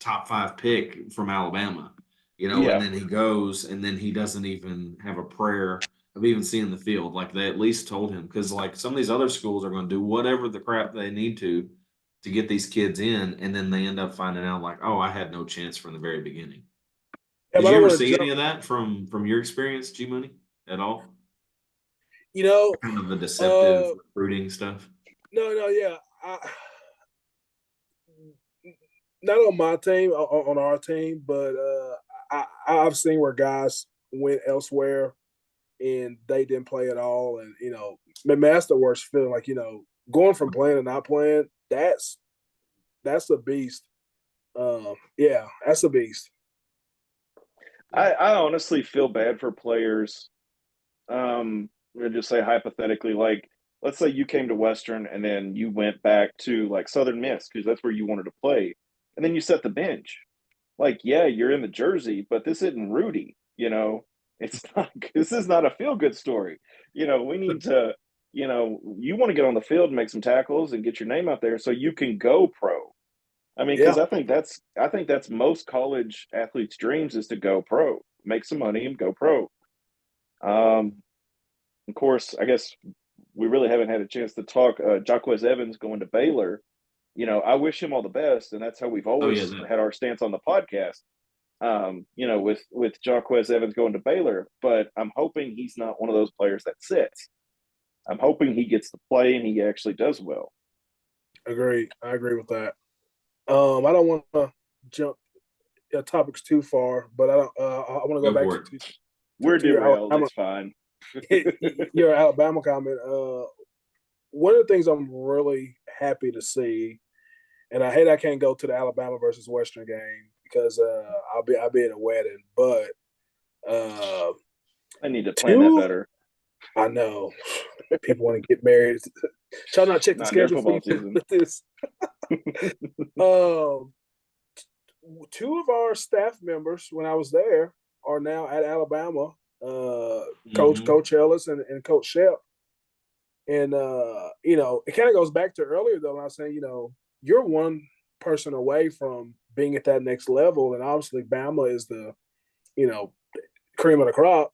top 5 pick from Alabama," Yeah. and then he goes and then he doesn't even have a prayer of even seeing the field. Like, they at least told him, because, like, some of these other schools are going to do whatever the crap they need to get these kids in, and then they end up finding out, like, "Oh, I had no chance from the very beginning." Yeah, Did you ever see any of that from your experience, G-Money, at all? Kind of the deceptive recruiting stuff? No, yeah. Not on my team, on our team, but I've seen where guys went elsewhere and they didn't play at all. And, man, that's the worst feeling. Like, going from playing to not playing, that's a beast. Yeah, that's a beast. I honestly feel bad for players. We'll just say hypothetically, like, let's say you came to Western and then you went back to, like, Southern Miss because that's where you wanted to play, and then you set the bench. Like, yeah, you're in the jersey, but this isn't Rudy. It's not. This is not a feel good story. We need to. You want to get on the field and make some tackles and get your name out there so you can go pro. I mean, because I think that's most college athletes' dreams is to go pro, make some money, and go pro. Of course, I guess we really haven't had a chance to talk. Jacquez Evans going to Baylor. I wish him all the best, and that's how we've Oh yeah, always had our stance on the podcast. With Jacquez Evans going to Baylor, but I'm hoping he's not one of those players that sits. I'm hoping he gets to play and he actually does well. Agreed. I agree with that. I don't want to jump topics too far, but I don't. I want to go go back for it. We're to your derailed. Alabama, It's fine. your Alabama comment. One of the things I'm really happy to see, and I hate I can't go to the Alabama versus Western game because I'll be at a wedding, but I need to plan that better. I know people want to get married. Try not check the Not during schedule for football season. with this. Two of our staff members when I was there are now at Alabama. Coach Ellis and Coach Shep. And it kind of goes back to earlier though when I was saying, you're one person away from being at that next level, and obviously Bama is the, cream of the crop.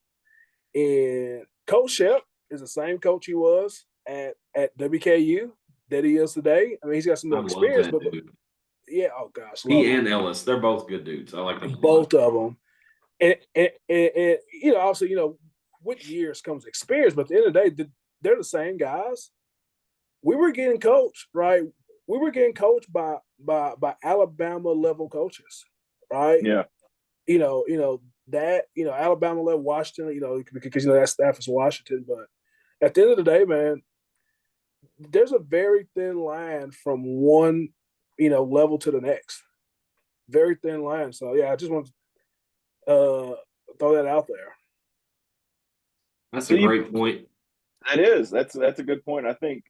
And Coach Shep is the same coach he was at WKU that he is today. I mean, he's got some I more love experience, that but dude. yeah, oh gosh, He and Ellis, they're both good dudes. I like them both of them. And obviously, with years comes experience, but at the end of the day, they're the same guys. We were getting coached, right? We were getting coached by Alabama level coaches, right? Yeah. Alabama level Washington, because that staff is Washington. But at the end of the day, man, there's a very thin line from one, level to the next. Very thin line. So yeah, I just want to throw that out there. That's a great point. That is. That's a good point. I think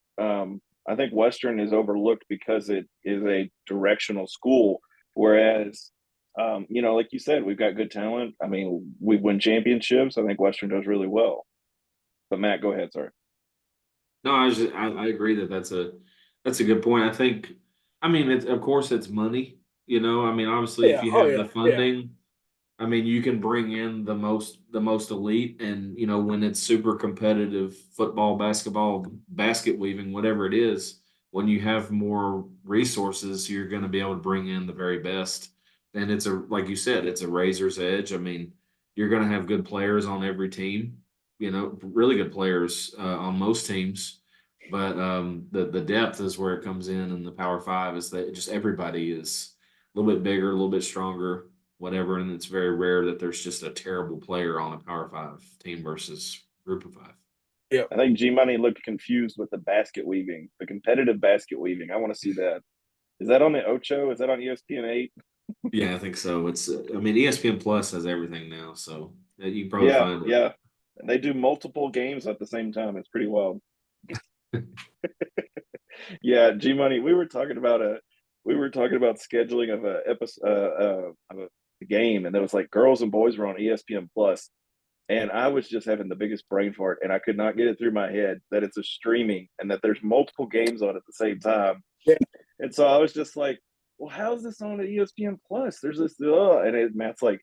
Western is overlooked because it is a directional school, whereas like you said, we've got good talent. I mean, we win championships. I think Western does really well. But Matt, go ahead. Sorry. No, I agree that's a good point. Of course it's money. I mean, obviously, if you have the funding, I mean, you can bring in the most elite, and when it's super competitive football, basketball, basket weaving, whatever it is, when you have more resources, you're going to be able to bring in the very best. And like you said, it's a razor's edge. I mean, you're going to have good players on every team, really good players on most teams. But the depth is where it comes in the Power Five is that just everybody is a little bit bigger, a little bit stronger, whatever. And it's very rare that there's just a terrible player on a Power Five team versus group of five. Yeah. I think Gemonee looked confused with the basket weaving, the competitive basket weaving. I want to see that. Is that on the Ocho? Is that on ESPN 8? Yeah, I think so. ESPN Plus has everything now, so you can probably find it. Yeah. And they do multiple games at the same time. It's pretty wild. Yeah, Gemonee, we were talking about scheduling of a episode of a game, and there was like girls and boys were on ESPN Plus, and I was just having the biggest brain fart, and I could not get it through my head that it's a streaming and that there's multiple games on at the same time. Yeah. And so I was just like, well, how's this on at ESPN Plus? There's this, and Matt's like,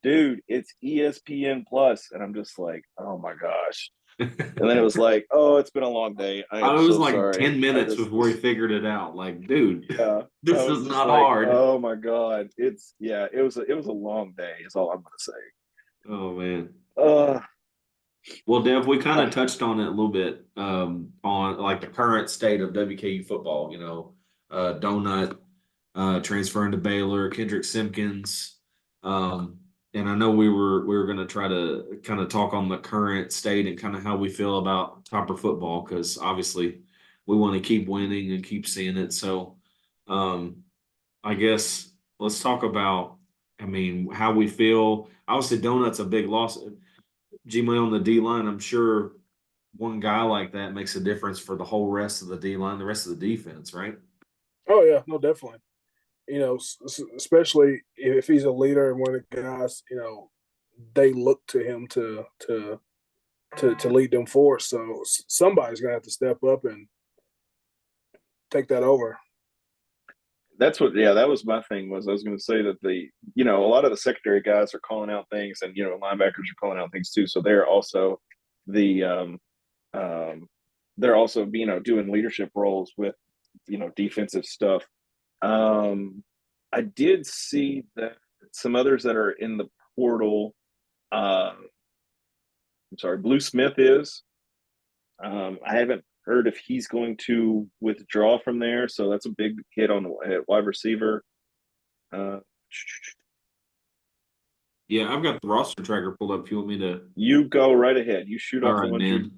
dude, it's ESPN Plus. And I'm just like, oh my gosh. And then it was like, oh, it's been a long day. I was so like sorry. 10 minutes before he figured it out. Like, dude, this is not hard. Oh my God. It was a long day, is all I'm gonna say. Oh man. Well, Dev, we kind of touched on it a little bit on like the current state of WKU football, Donut transferring to Baylor, Kendrick Simpkins. And I know we were going to try to kind of talk on the current state and kind of how we feel about Topper football, because obviously we want to keep winning and keep seeing it. So I guess let's talk about, how we feel. Obviously, Donut's a big loss. Gemonee on the D line, I'm sure one guy like that makes a difference for the whole rest of the D line, the rest of the defense, right? Oh yeah, no, definitely. Especially if he's a leader and one of the guys, they look to him to lead them forward. So somebody's gonna have to step up and take that over. that was my thing. I was going to say that a lot of the secondary guys are calling out things, and linebackers are calling out things too. So they're also the they're also doing leadership roles with defensive stuff. I did see that some others that are in the portal. I'm sorry, Blue Smith is. I haven't heard if he's going to withdraw from there, so that's a big hit on the wide receiver. Yeah, I've got the roster tracker pulled up. If you want me to, You go right ahead. You shoot all off the right, ones man.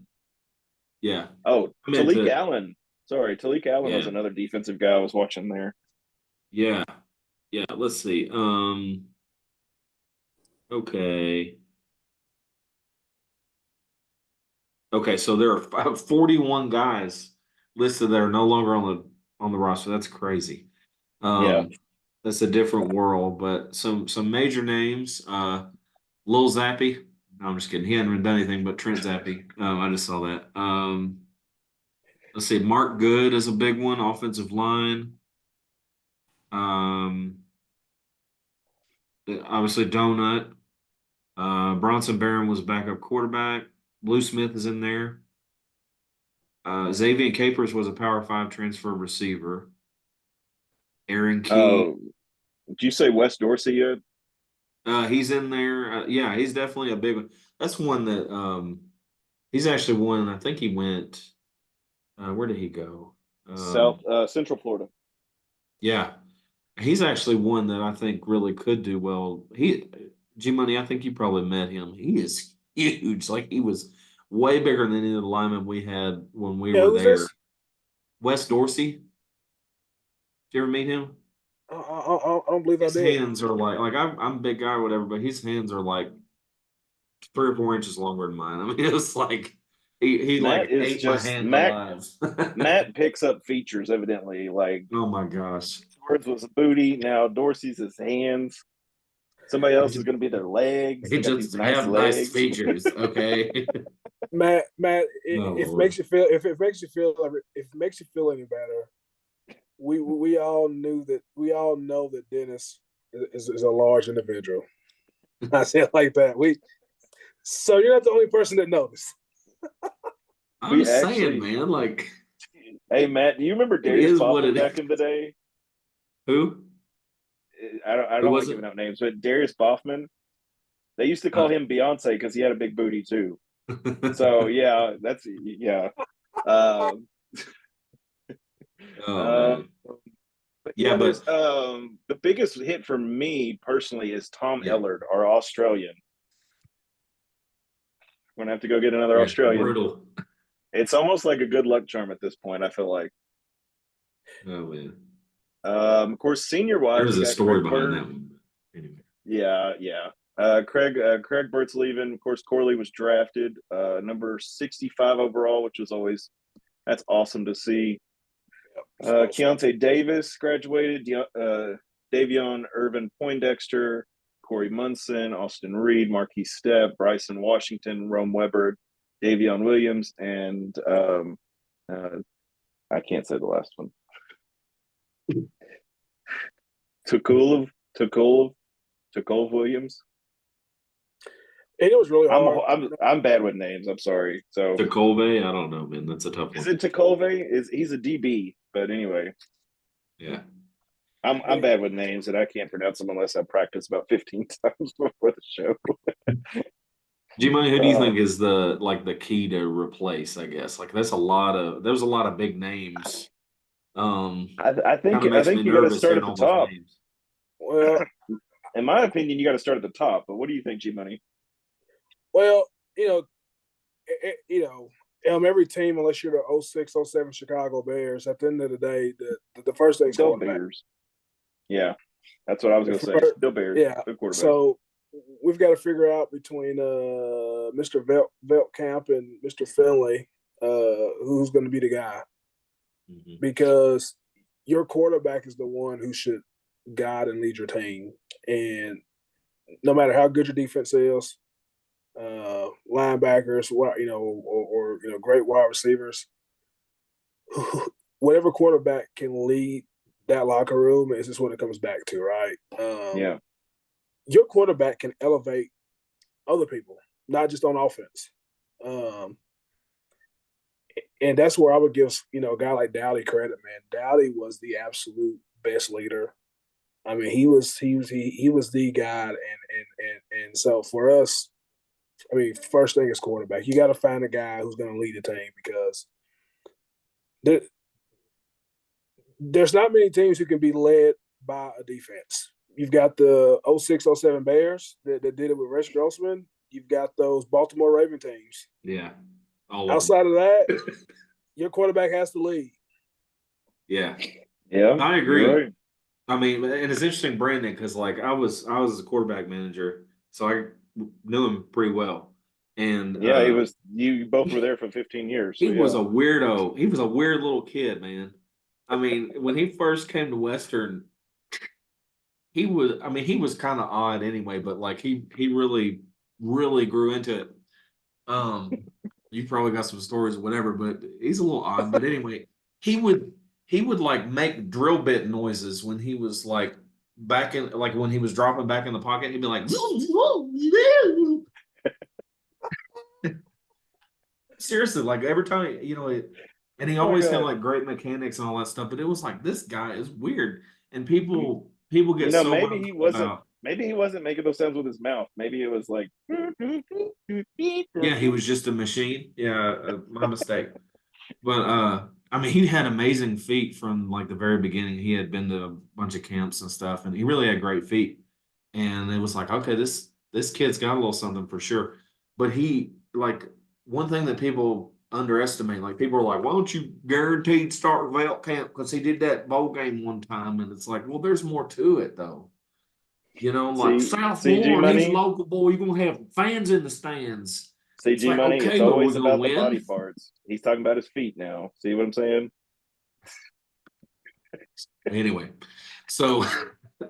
Yeah. Oh, I meant Talik to- Allen. Sorry, Talik Allen was Yeah. another defensive guy I was watching there. Yeah. Yeah. Let's see. Okay. Okay, so there are 41 guys listed that are no longer on the roster. That's crazy. Yeah. That's a different world, but some major names. Lil Zappy. No, I'm just kidding. He hadn't really done anything but Trent Zappy. I just saw that. Let's see. Mark Good is a big one, offensive line. Obviously Donut. Bronson Barron was backup quarterback. Blue Smith is in there. Xavier Capers was a Power 5 transfer receiver. Aaron Key. Oh, did you say Wes Dorsey yet? He's in there. Yeah, he's definitely a big one. That's one that he's actually one. I think he went. Where did he go? Central Florida. Yeah, he's actually one that I think really could do well. Gemonee, I think you probably met him. He is huge. Like he was way bigger than any of the linemen we had when we were who's there. this? Wes Dorsey. Did you ever meet him? I don't believe His I did. hands are like I'm a big guy or whatever, but his hands are like 3 or 4 inches longer than mine. I mean, it's like he like Matt is ate my just hand Matt. alive. Matt picks up features evidently. Like Oh my gosh. Swords was a booty. Now Dorsey's his hands. Somebody else is going to be their legs. They They got just these nice have nice legs. features, okay? Matt, Oh, if it Lord. makes you feel, if it makes you feel any better, we all know that Dennis is a large individual. I say it like that. So you're not the only person that noticed. I'm We just actually- saying, man, like Hey Matt, do you remember is Darius what Boffman it back is. in the day? Who? I Who don't was like it? giving out names, but Darius Boffman. They used to call him Beyonce because he had a big booty too. So yeah, that's yeah. Oh, man. But Yeah, there's but the biggest hit for me personally is Tom Yeah. Ellard, our Australian. We're gonna have to go get another yeah, Australian. brutal. It's almost like a good luck charm at this point. I feel like. Oh man. Of course, senior wise, There's we a got story Craig behind Bird. that one. Anyway. Yeah. Craig Burt's leaving. Of course, Corley was drafted number 65 overall, which was always that's awesome to see. Keontae Davis graduated. Davion Irvin Poindexter, Corey Munson, Austin Reed, Marquis Stepp, Bryson Washington, Rome Weber, Davion Williams, and I can't say the last one. Tukulov Williams. And it was really hard. I'm bad with names. I'm sorry. So Colby, I don't know, man. That's a tough is one. it Tukulve? He's a DB, but anyway, Yeah. I'm bad with names and I can't pronounce them unless I practice about 15 times before the show. Gemonee, who do you think is the key to replace? I guess like there's a lot of big names. I think kinda makes me you got to nervous start at hearing the all those top. names. Well, In my opinion, you got to start at the top. But what do you think, G-Money? well, every team, unless you're the 06, 07 Chicago Bears, at the end of the day, the first thing's Still quarterback. Bears. Yeah, that's what I was going to say. Still Bears. Yeah. Good quarterback. So we've got to figure out between Mr. Veltkamp and Mr. Finley who's going to be the guy, because your quarterback is the one who should guide and lead your team. And no matter how good your defense is, linebackers, or great wide receivers, whatever quarterback can lead that locker room is just what it comes back to, right? Yeah. Your quarterback can elevate other people, not just on offense. And that's where I would give, a guy like Dowdy credit, man. Dowdy was the absolute best leader. I mean, he was the guy, and so for us, I mean, first thing is quarterback. You got to find a guy who's going to lead the team because there's not many teams who can be led by a defense. You've got the 06-07 Bears that did it with Rex Grossman. You've got those Baltimore Raven teams. Yeah. Outside of that, your quarterback has to lead. Yeah. Yeah. I agree. Right. I mean, and it's interesting, Brandon, because like I was a quarterback manager, so I knew him pretty well. And Yeah, you both were there for 15 years. So he was a weirdo. He was a weird little kid, man. I mean, when he first came to Western, he was kind of odd anyway, but like he really, really grew into it. You probably got some stories or whatever, but he's a little odd. But anyway, he would like make drill bit noises when he was like back in, like when he was dropping back in the pocket, he'd be like, seriously, like every time, and he always had like great mechanics and all that stuff, but it was like, this guy is weird. And people get so maybe he wasn't about, maybe he wasn't making those sounds with his mouth. Maybe it was like yeah, he was just a machine. Yeah, my mistake. But I mean, he had amazing feet from like the very beginning. He had been to a bunch of camps and stuff, and he really had great feet. And it was like, okay, this kid's got a little something for sure. But he like one thing that people underestimate, like people are like, why don't you guaranteed start Velt camp? Because he did that bowl game one time, and it's like, well, there's more to it though. Like South Florida, he's local boy. You're gonna have fans in the stands. CG like, Money. okay, It's always we're gonna about the win. body parts. He's talking about his feet now. See what I'm saying? Anyway, so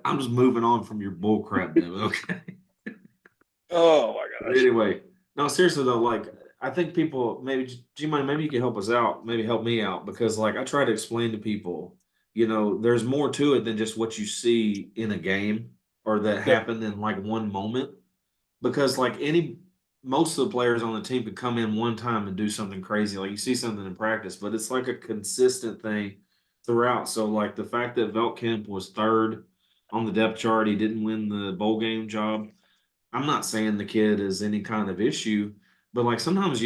I'm just moving on from your bull crap, Devin. Okay. Oh my gosh. Anyway, no, seriously though, like I think people maybe G-Money, maybe you can help us out, maybe help me out because like I try to explain to people, there's more to it than just what you see in a game or that happened in like one moment. Because like most of the players on the team could come in one time and do something crazy. Like you see something in practice, but it's like a consistent thing throughout. So like the fact that Veltkamp was third on the depth chart, he didn't win the bowl game job. I'm not saying the kid is any kind of issue, but like sometimes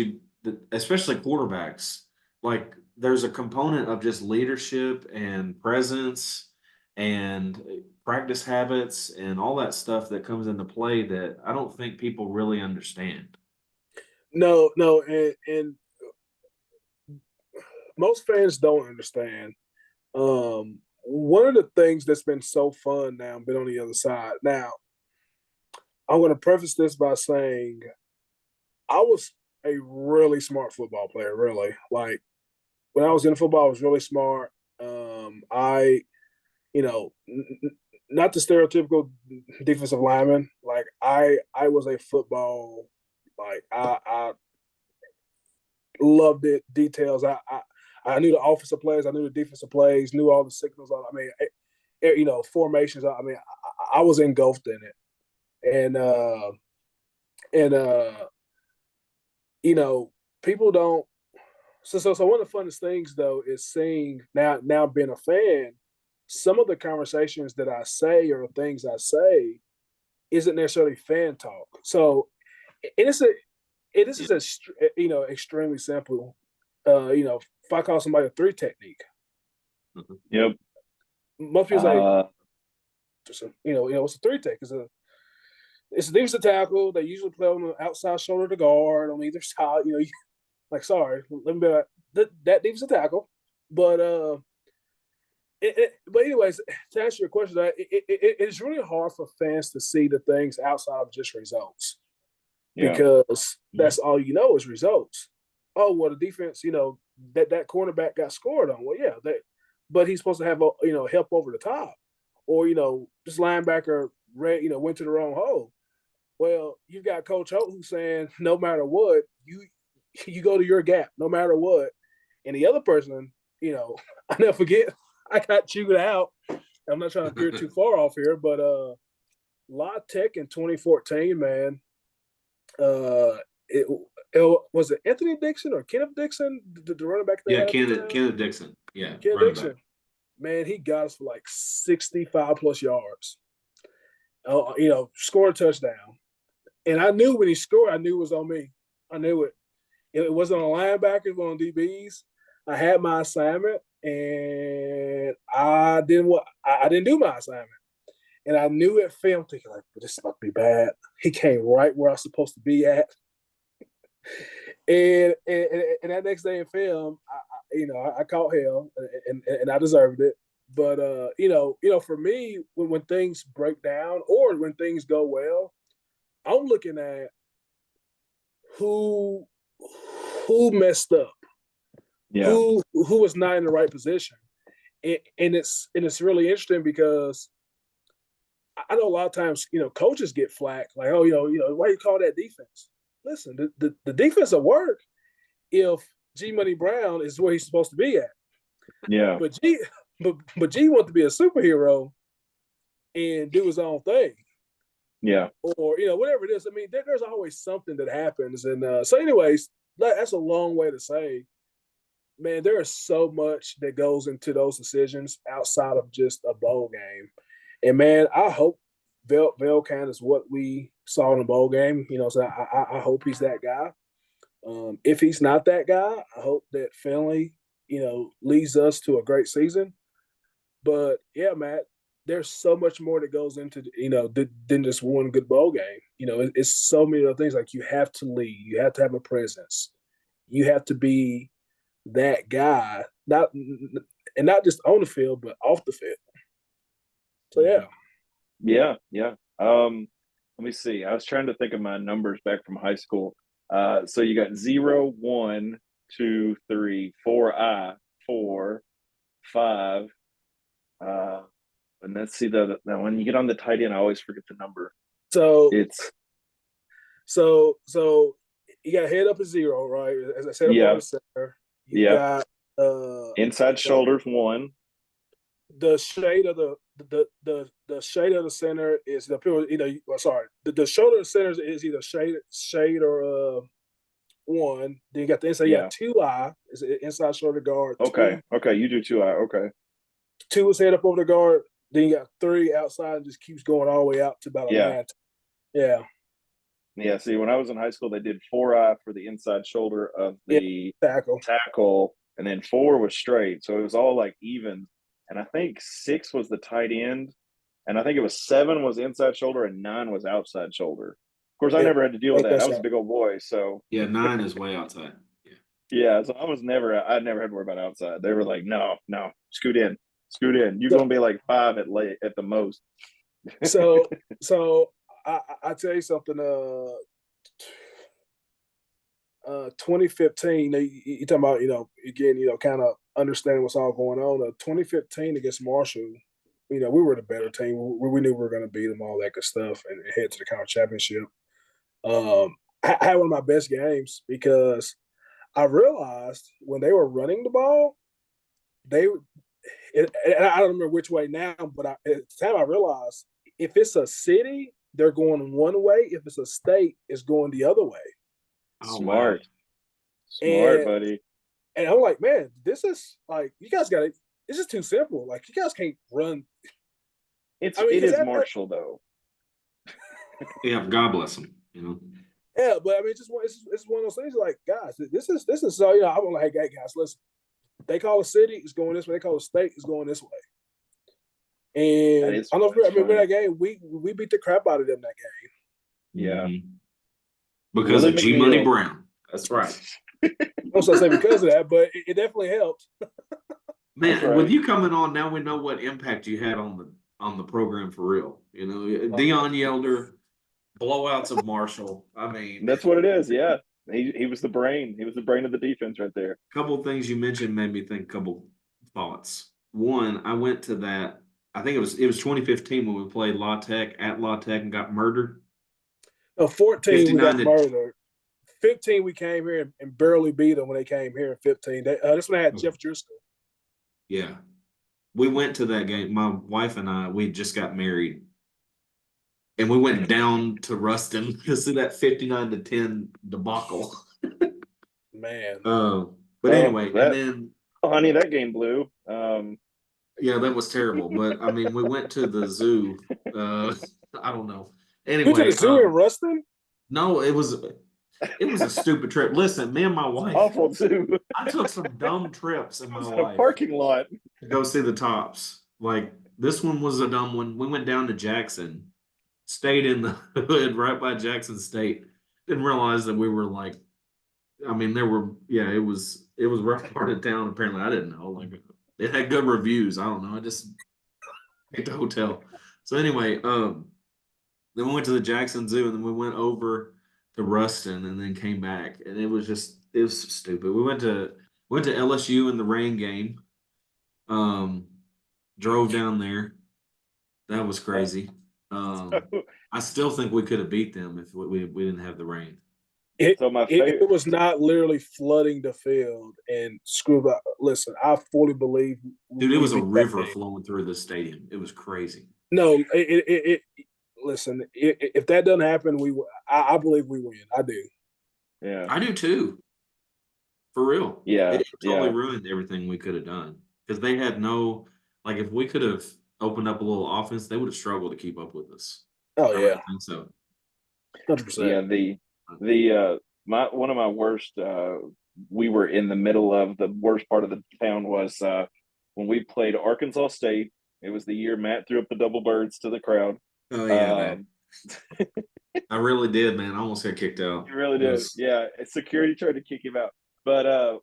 especially quarterbacks, like there's a component of just leadership and presence and practice habits and all that stuff that comes into play that I don't think people really understand. No, and most fans don't understand. One of the things that's been so fun now, been on the other side. Now, I'm going to preface this by saying I was a really smart football player, really. Like when I was in football, I was really smart. Not the stereotypical defensive lineman. Like I was a football, like I loved it, details. I knew the offensive plays, I knew the defensive plays, knew all the signals. I mean, formations. I mean, I was engulfed in it. And people don't. So one of the funnest things though is seeing now being a fan. Some of the conversations that I say or the things I say isn't necessarily fan talk. So it is extremely simple. If I call somebody a 3 technique, Yep. most people say, what's a 3 tech? It's a defensive tackle. They usually play on the outside shoulder to guard on either side. Like, sorry, let me be like, that defensive tackle. But anyways, to answer your question, it's really hard for fans to see the things outside of just results because that's all is results. Oh, well, the defense, that cornerback got scored on. Well, yeah, but he's supposed to have help over the top, or this linebacker went to the wrong hole. Well, you've got Coach Holt who's saying no matter what, you go to your gap no matter what, and the other person, I never forget. I got chewed out. I'm not trying to veer too far off here, but La Tech in 2014, man. It was it Anthony Dixon or Kenneth Dixon, the running back? Yeah, Kenneth Dixon. Yeah, Kenneth running Dixon. back. Man, he got us for like 65 plus yards. Scored a touchdown. And I knew when he scored, I knew it was on me. I knew it. It wasn't on linebackers, it was on DBs. I had my assignment, and I didn't do my assignment. And I knew it film, thinking like, this is about to be bad. He came right where I was supposed to be at. And that next day in film, I caught hell, and I deserved it. But for me, when things break down or when things go well, I'm looking at who messed up, who was not in the right position, and it's really interesting because I know a lot of times coaches get flack like, oh, why you call that defense? Listen, the defense will work if Gemonee Brown is where he's supposed to be at. Yeah. But G wants to be a superhero and do his own thing. Yeah. Or, whatever it is. I mean, there's always something that happens. And so anyways, that's a long way to say, man, there is so much that goes into those decisions outside of just a bowl game. And, man, I hope Velcan is what we saw in the bowl game. So I hope he's that guy. If he's not that guy, I hope that Finley, leads us to a great season. But, yeah, Matt, there's so much more that goes into, than just one good bowl game. It's so many other things. Like, you have to lead. You have to have a presence. You have to be that guy, not just on the field, but off the field. So, yeah. Yeah. Let me see. I was trying to think of my numbers back from high school. So you got 0, 1, 2, 3, 4 I, 4, 5. And let's see that when you get on the tight end, I always forget the number. So it's so you got head up at 0, right? As I said, up on the center. You got inside shoulders 1. The shade of the shade of the center is the shoulder of the center is either shade or 1. Then you got the inside. You got 2 I is an inside shoulder guard. Okay, you do 2 I. Okay. 2 is head up over the guard. Then you got 3 outside and just keeps going all the way out to about a 9. Yeah. Yeah. See, when I was in high school, they did 4 I for the inside shoulder of the tackle, and then 4 was straight. So it was all like even. And I think 6 was the tight end, and I think it was 7 was inside shoulder and 9 was outside shoulder. Of course, I never had to deal with that. I was a big old boy, so 9 is way outside. Yeah. So I never had to worry about outside. They were like, no, scoot in. You're gonna be like 5 at the most. So I tell you something. 2015. You talking about again kind of understanding what's all going on. 2015 against Marshall, we were the better team. We knew we were going to beat them, all that good stuff, and head to the conference championship. I had one of my best games because I realized when they were running the ball, and I don't remember which way now, but at the time I realized if it's a city, they're going one way. If it's a state, it's going the other way. Smart, buddy. And I'm like, man, this is like, you guys got it. This is too simple. Like, you guys can't run. It is Marshall, though. Yeah, God bless him. Yeah, but I mean, it's one of those things. Like, guys, this is so. I'm like, hey guys, listen. They call a city, it's going this way. They call a state, it's going this way. And I don't know if you remember that game. We beat the crap out of them that game. Yeah, because of Gemonee Brown. That's right. I don't say because of that, but it definitely helped. Man, with you coming on now, we know what impact you had on the program for real. Deion Yelder, blowouts of Marshall. I mean, that's what it is. Yeah, he was the brain. He was the brain of the defense right there. A couple of things you mentioned made me think. A couple thoughts. One, I went to that. I think it was 2015 when we played La Tech at La Tech and got murdered. No, 14 we got murdered. 15 we came here and barely beat them when they came here in 15. This one had Jeff Driscoll. Yeah. we went to that game. My wife and I, we just got married, and we went down to Ruston to see that 59-10 debacle. Man. But Oh, anyway, and then honey, that game blew. yeah, that was terrible. But I mean, we went to the zoo. I don't know. You went to the Anyway, zoo in Ruston? no, it was a stupid trip. Listen, me and my wife, Awful too. I took some dumb trips in It my was in a life parking lot. to go see the tops. Like this one was a dumb one. We went down to Jackson, stayed in the hood right by Jackson State. Didn't realize that we were like, I mean, it was rough part of town. Apparently, I didn't know. Like it had good reviews. I don't know. I just picked a hotel. So anyway, then we went to the Jackson Zoo, and then we went over to Ruston, and then came back, and it was stupid. We went to LSU in the rain game. Drove down there. That was crazy. I still think we could have beat them if we didn't have the rain. So my favorite. It was not literally flooding the field and screwed up. Listen, I fully believe. Dude, it we was a beat that river game. flowing through the stadium. It was crazy. No, listen, if that doesn't happen, I believe we win. I do. Yeah. I do too. For real. Yeah. It totally Yeah. ruined everything we could have done. Because they had no, like, if we could have opened up a little offense, they would have struggled to keep up with us. Oh I yeah, really think so. 100%. Yeah. One of my worst. We were in the middle of the worst part of the town was when we played Arkansas State. It was the year Matt threw up the double birds to the crowd. Oh yeah, I really did, man. I almost got kicked out. You really did. Yeah. Security tried to kick him out. But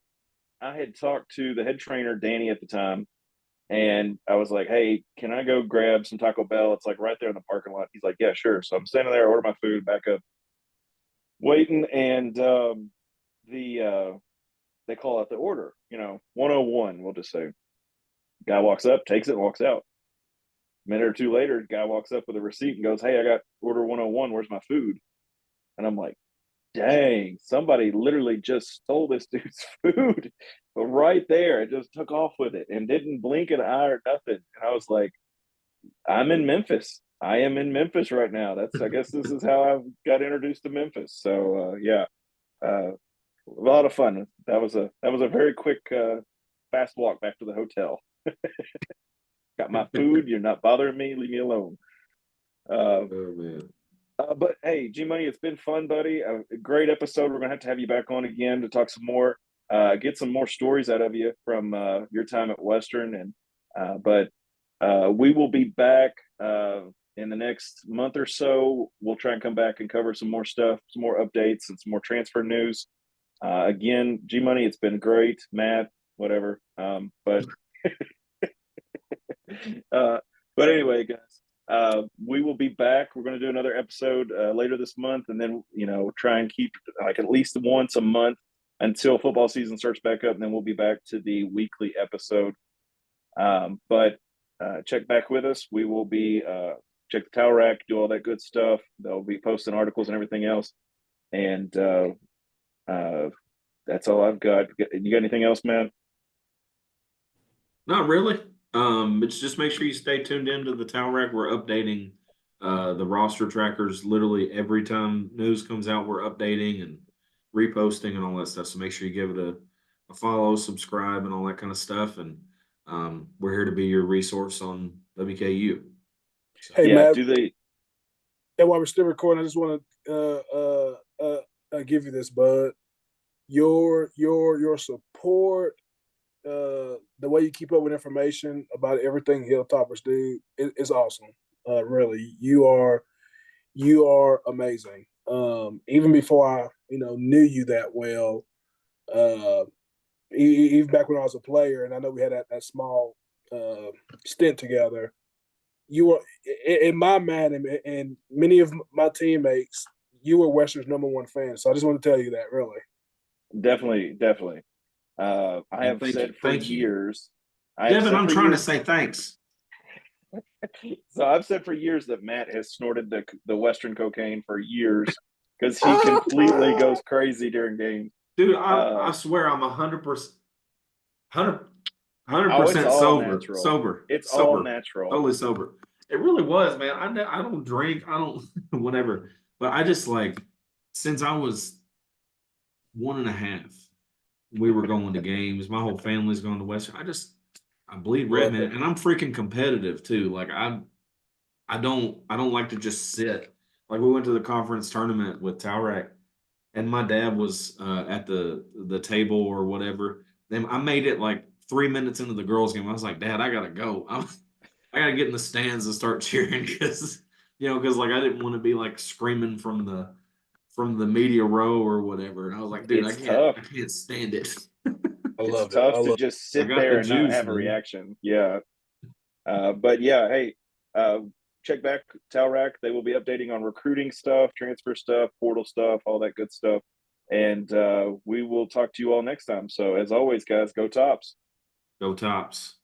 I had talked to the head trainer, Danny, at the time, and I was like, hey, can I go grab some Taco Bell? It's like right there in the parking lot. He's like, yeah, sure. So I'm standing there, order my food, back up, waiting, and they call out the order, 101, we'll just say. Guy walks up, takes it, walks out. A minute or two later, guy walks up with a receipt and goes, hey, I got order 101. Where's my food? And I'm like, dang, somebody literally just stole this dude's food. But right there, it just took off with it and didn't blink an eye or nothing. And I was like, I'm in Memphis. I am in Memphis right now. I guess this is how I got introduced to Memphis. So yeah, a lot of fun. That was a very quick, fast walk back to the hotel. Got my food. You're not bothering me. Leave me alone. Oh man. But hey, G-Money, it's been fun, buddy. A great episode. We're gonna have you back on again to talk some more, get some more stories out of you from your time at Western. And but we will be back in the next month or so. We'll try and come back and cover some more stuff, some more updates, and some more transfer news. Again, G-Money, it's been great. Matt, whatever. But but anyway, guys, we will be back. We're going to do another episode later this month, and then try and keep like at least once a month until football season starts back up, and then we'll be back to the weekly episode. But check back with us. We will be check the towel rack, do all that good stuff. They'll be posting articles and everything else, and that's all I've got. You got anything else, man? Not really. It's just make sure you stay tuned into the towel rack. We're updating the roster trackers literally every time news comes out. We're updating and reposting and all that stuff. So make sure you give it a follow, subscribe, and all that kind of stuff. And we're here to be your resource on WKU. So, Hey, Yeah. Matt. Do they? And while we're still recording, I just want to give you this, bud. Your support, the way you keep up with information about everything Hilltoppers do is awesome. Really, you are amazing. Even before I knew you that well, even back when I was a player, and I know we had that small stint together. You were, in my mind, and many of my teammates, you were Western's #1 fan. So I just want to tell you that, really. Definitely. I have thank said you. for Thank you. years. Devin, I'm trying to say thanks. So I've said for years that Matt has snorted the Western cocaine for years because he completely goes crazy during games. Dude, I swear I'm 100%, Oh, it's 100% all sober. natural. Sober. It's sober. all natural. Totally sober. It really was, man. I don't drink. I don't whatever. But I just like since I was 1.5, we were going to games. My whole family's going to Western. I bleed red, Love man, it. and I'm freaking competitive too. Like I don't like to just sit. Like we went to the conference tournament with Talrack, and my dad was at the table or whatever. Then I made it like 3 minutes into the girls' game. I was like, Dad, I gotta go. I gotta get in the stands and start cheering because because like I didn't want to be like screaming from the media row or whatever. And I was like, dude, It's tough. I can't stand it. I It's love it. tough I to love just I sit got there the and not juice, have a man. reaction. Yeah. But yeah, hey, check back Talrack. They will be updating on recruiting stuff, transfer stuff, portal stuff, all that good stuff. And we will talk to you all next time. So as always, guys, go Tops. Go Tops.